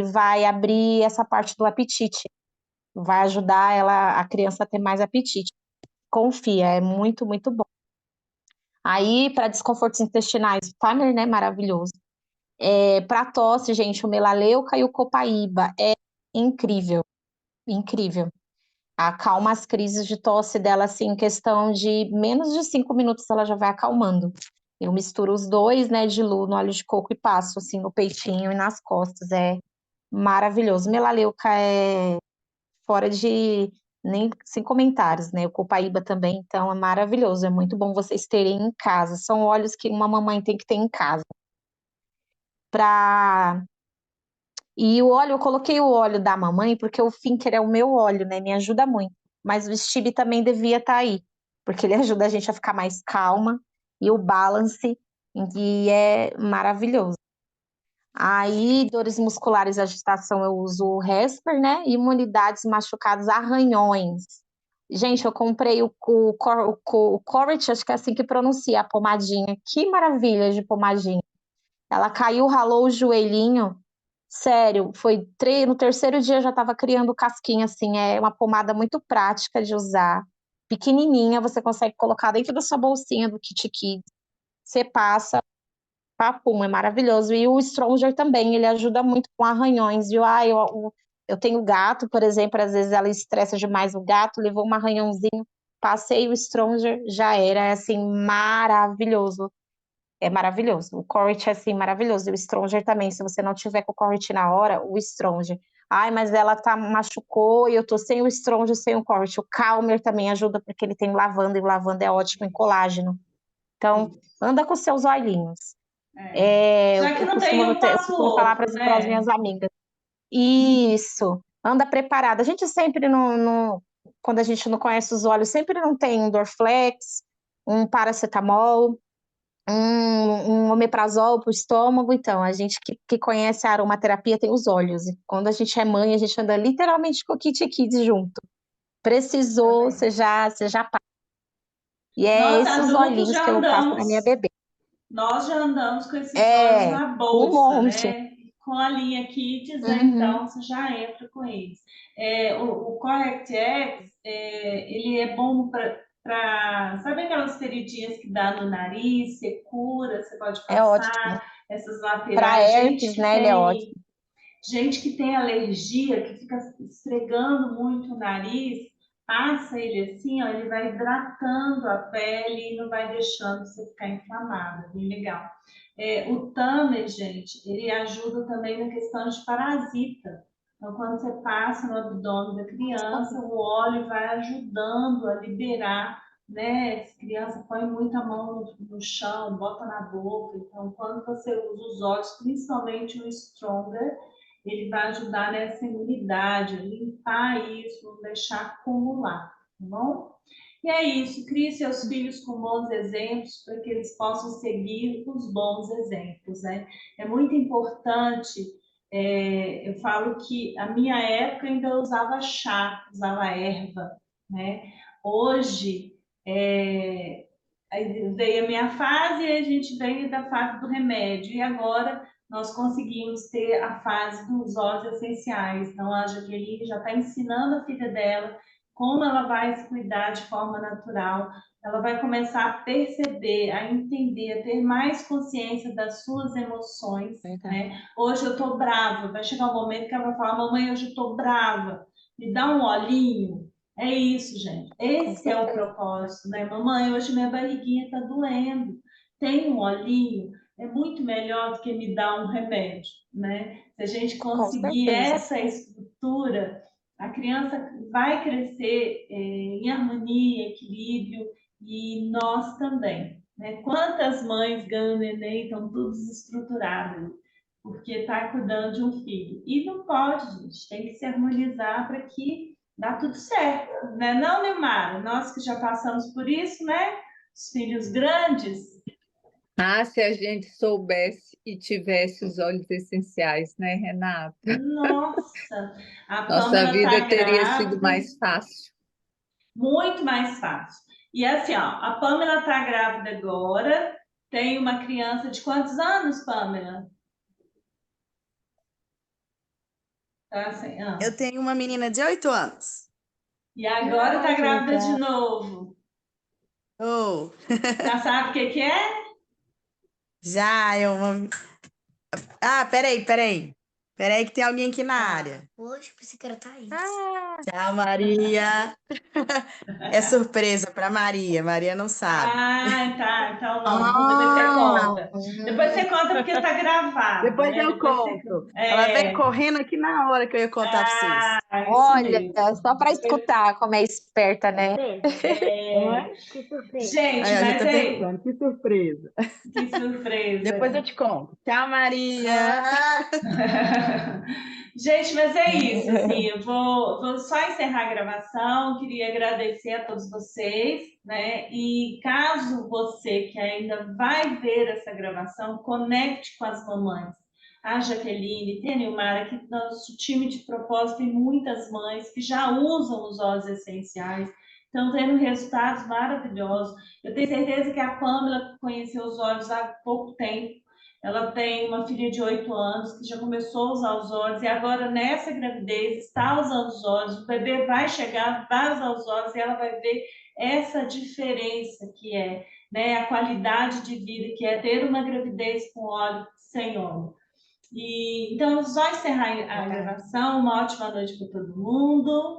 vai abrir essa parte do apetite, vai ajudar ela, a criança a ter mais apetite. Confia, é muito, muito bom. Aí, para desconfortos intestinais, o Tamer, né, maravilhoso. Para tosse, gente, o melaleuca e o copaíba é incrível, incrível. Acalma as crises de tosse dela, assim, em questão de menos de 5 minutos ela já vai acalmando. Eu misturo os dois, né, diluo no óleo de coco e passo, assim, no peitinho e nas costas. É maravilhoso. Melaleuca é fora de nem sem comentários, né? O copaíba também, então é maravilhoso. É muito bom vocês terem em casa. São óleos que uma mamãe tem que ter em casa. Pra... E o óleo, eu coloquei o óleo da mamãe porque o Finker é o meu óleo, né? Me ajuda muito. Mas o Stib também devia estar aí, porque ele ajuda a gente a ficar mais calma. E o Balance, e é maravilhoso. Aí, dores musculares e agitação, eu uso o Hesper, né? Imunidades, machucados, arranhões. Gente, eu comprei o Corit, acho que é assim que pronuncia, a pomadinha. Que maravilha de pomadinha. Ela caiu, ralou o joelhinho. Sério, no terceiro dia já estava criando casquinha, assim. É uma pomada muito prática de usar. Pequenininha, você consegue colocar dentro da sua bolsinha do Kit Kids. Você passa, papum, é maravilhoso. E o Stronger também, ele ajuda muito com arranhões, viu? Eu tenho gato, por exemplo, às vezes ela estressa demais o gato, levou um arranhãozinho, passei o Stronger, já era, é assim, maravilhoso. É maravilhoso. O Corit é assim, maravilhoso. E o Stronger também, se você não tiver com o Corit na hora, o Stronger. Ai, mas ela machucou e eu tô sem o Stronger, sem o Corit. O Calmer também ajuda, porque ele tem lavanda, e o lavanda é ótimo em colágeno. Então, anda com seus olhinhos. Já que não tem um, Eu passa o costumo falar para outro, as né? minhas amigas. Isso, anda preparada. A gente sempre quando a gente não conhece os óleos, sempre não tem um Dorflex, um paracetamol, um omeprazol para o estômago. Então, a gente que conhece a aromaterapia tem os óleos. E quando a gente é mãe, a gente anda literalmente com o Kit Kids junto. Precisou, você já passa. E é Nós esses adultos olhinhos já que eu passo para minha andamos, bebê. nós já andamos com esses olhos É, na um bolsa, monte. né? Com a linha Kids, né? Uhum. Então você já entra com eles. O Correct X, ele é bom sabe aquelas feridinhas que dá no nariz, você cura, você pode É passar, ótimo. essas Para laterais, herpes, né? Ele é ótimo. gente que tem alergia, que fica esfregando muito o nariz, passa ele assim, ó, ele vai hidratando a pele e não vai deixando você ficar inflamada, bem legal. O Tanner, gente, ele ajuda também na questão de parasita. Então, quando você passa no abdômen da criança, o óleo vai ajudando a liberar, né? Se a criança põe muita mão no chão, bota na boca. Então, quando você usa os óleos, principalmente o Stronger, ele vai ajudar nessa imunidade, a limpar isso, não deixar acumular, tá bom? E é isso, crie seus filhos com bons exemplos para que eles possam seguir os bons exemplos, né? É muito importante, eu falo que a minha época ainda usava chá, usava erva, né? Hoje, aí veio a minha fase e a gente veio da fase do remédio, e agora nós conseguimos ter a fase dos óleos essenciais. Então, a Jaqueline já está ensinando a filha dela como ela vai se cuidar de forma natural. Ela vai começar a perceber, a entender, a ter mais consciência das suas emoções, né? Hoje eu estou brava, vai chegar um momento que ela vai falar, mamãe, hoje eu estou brava, me dá um olhinho. É isso, gente. Esse é o propósito, né? Mamãe, hoje minha barriguinha está doendo. Tem um olhinho? É muito melhor do que me dar um remédio, né? Se a gente Com conseguir certeza. essa estrutura, a criança vai crescer em harmonia, equilíbrio, e nós também, né? Quantas mães ganham neném estão tudo desestruturadas porque está cuidando de um filho. E não pode, gente, tem que se harmonizar para que dá tudo certo, né? Não, Neymar, nós que já passamos por isso, né? Os filhos grandes. Ah, se a gente soubesse e tivesse os óleos essenciais, né, Renata? Nossa, a Nossa Pamela está vida teria sido grávida, mais fácil. muito mais fácil. E assim, ó, a Pamela está grávida agora, tem uma criança de quantos anos, Pamela? Tá assim, Eu tenho uma menina de 8 anos. E agora está grávida de novo. Oh, Já sabe o que que é? já é uma. Ah, peraí. Peraí que tem alguém aqui na área. Hoje, pensei que era Thaís. Tchau, Maria. É surpresa para Maria. Maria não sabe. Ah, tá. Então não. Então depois você conta. Depois você conta porque está gravado, Depois né? eu Depois você... conto. Ela veio correndo aqui na hora que eu ia contar para vocês. Isso Olha, mesmo. só para escutar como é esperta, né? É... Que surpresa. Gente, Aí, ela já mas tá é perguntando, que surpresa. que surpresa. Depois eu te conto. Tchau, Maria. Gente, mas é isso, assim, eu vou só encerrar a gravação, queria agradecer a todos vocês, né? E caso você que ainda vai ver essa gravação, conecte com as mamães. A Jaqueline, tem a Nilmara, que nosso time de propósito tem muitas mães que já usam os óleos essenciais, estão tendo resultados maravilhosos. Eu tenho certeza que a Pamela conheceu os óleos há pouco tempo. Ela tem uma filha de 8 anos que já começou a usar os óleos e agora nessa gravidez está usando os óleos. O bebê vai chegar, vai usar os óleos e ela vai ver essa diferença que é, né, a qualidade de vida que é ter uma gravidez com óleo sem óleo. E então, só encerrar a gravação. Uma ótima noite para todo mundo.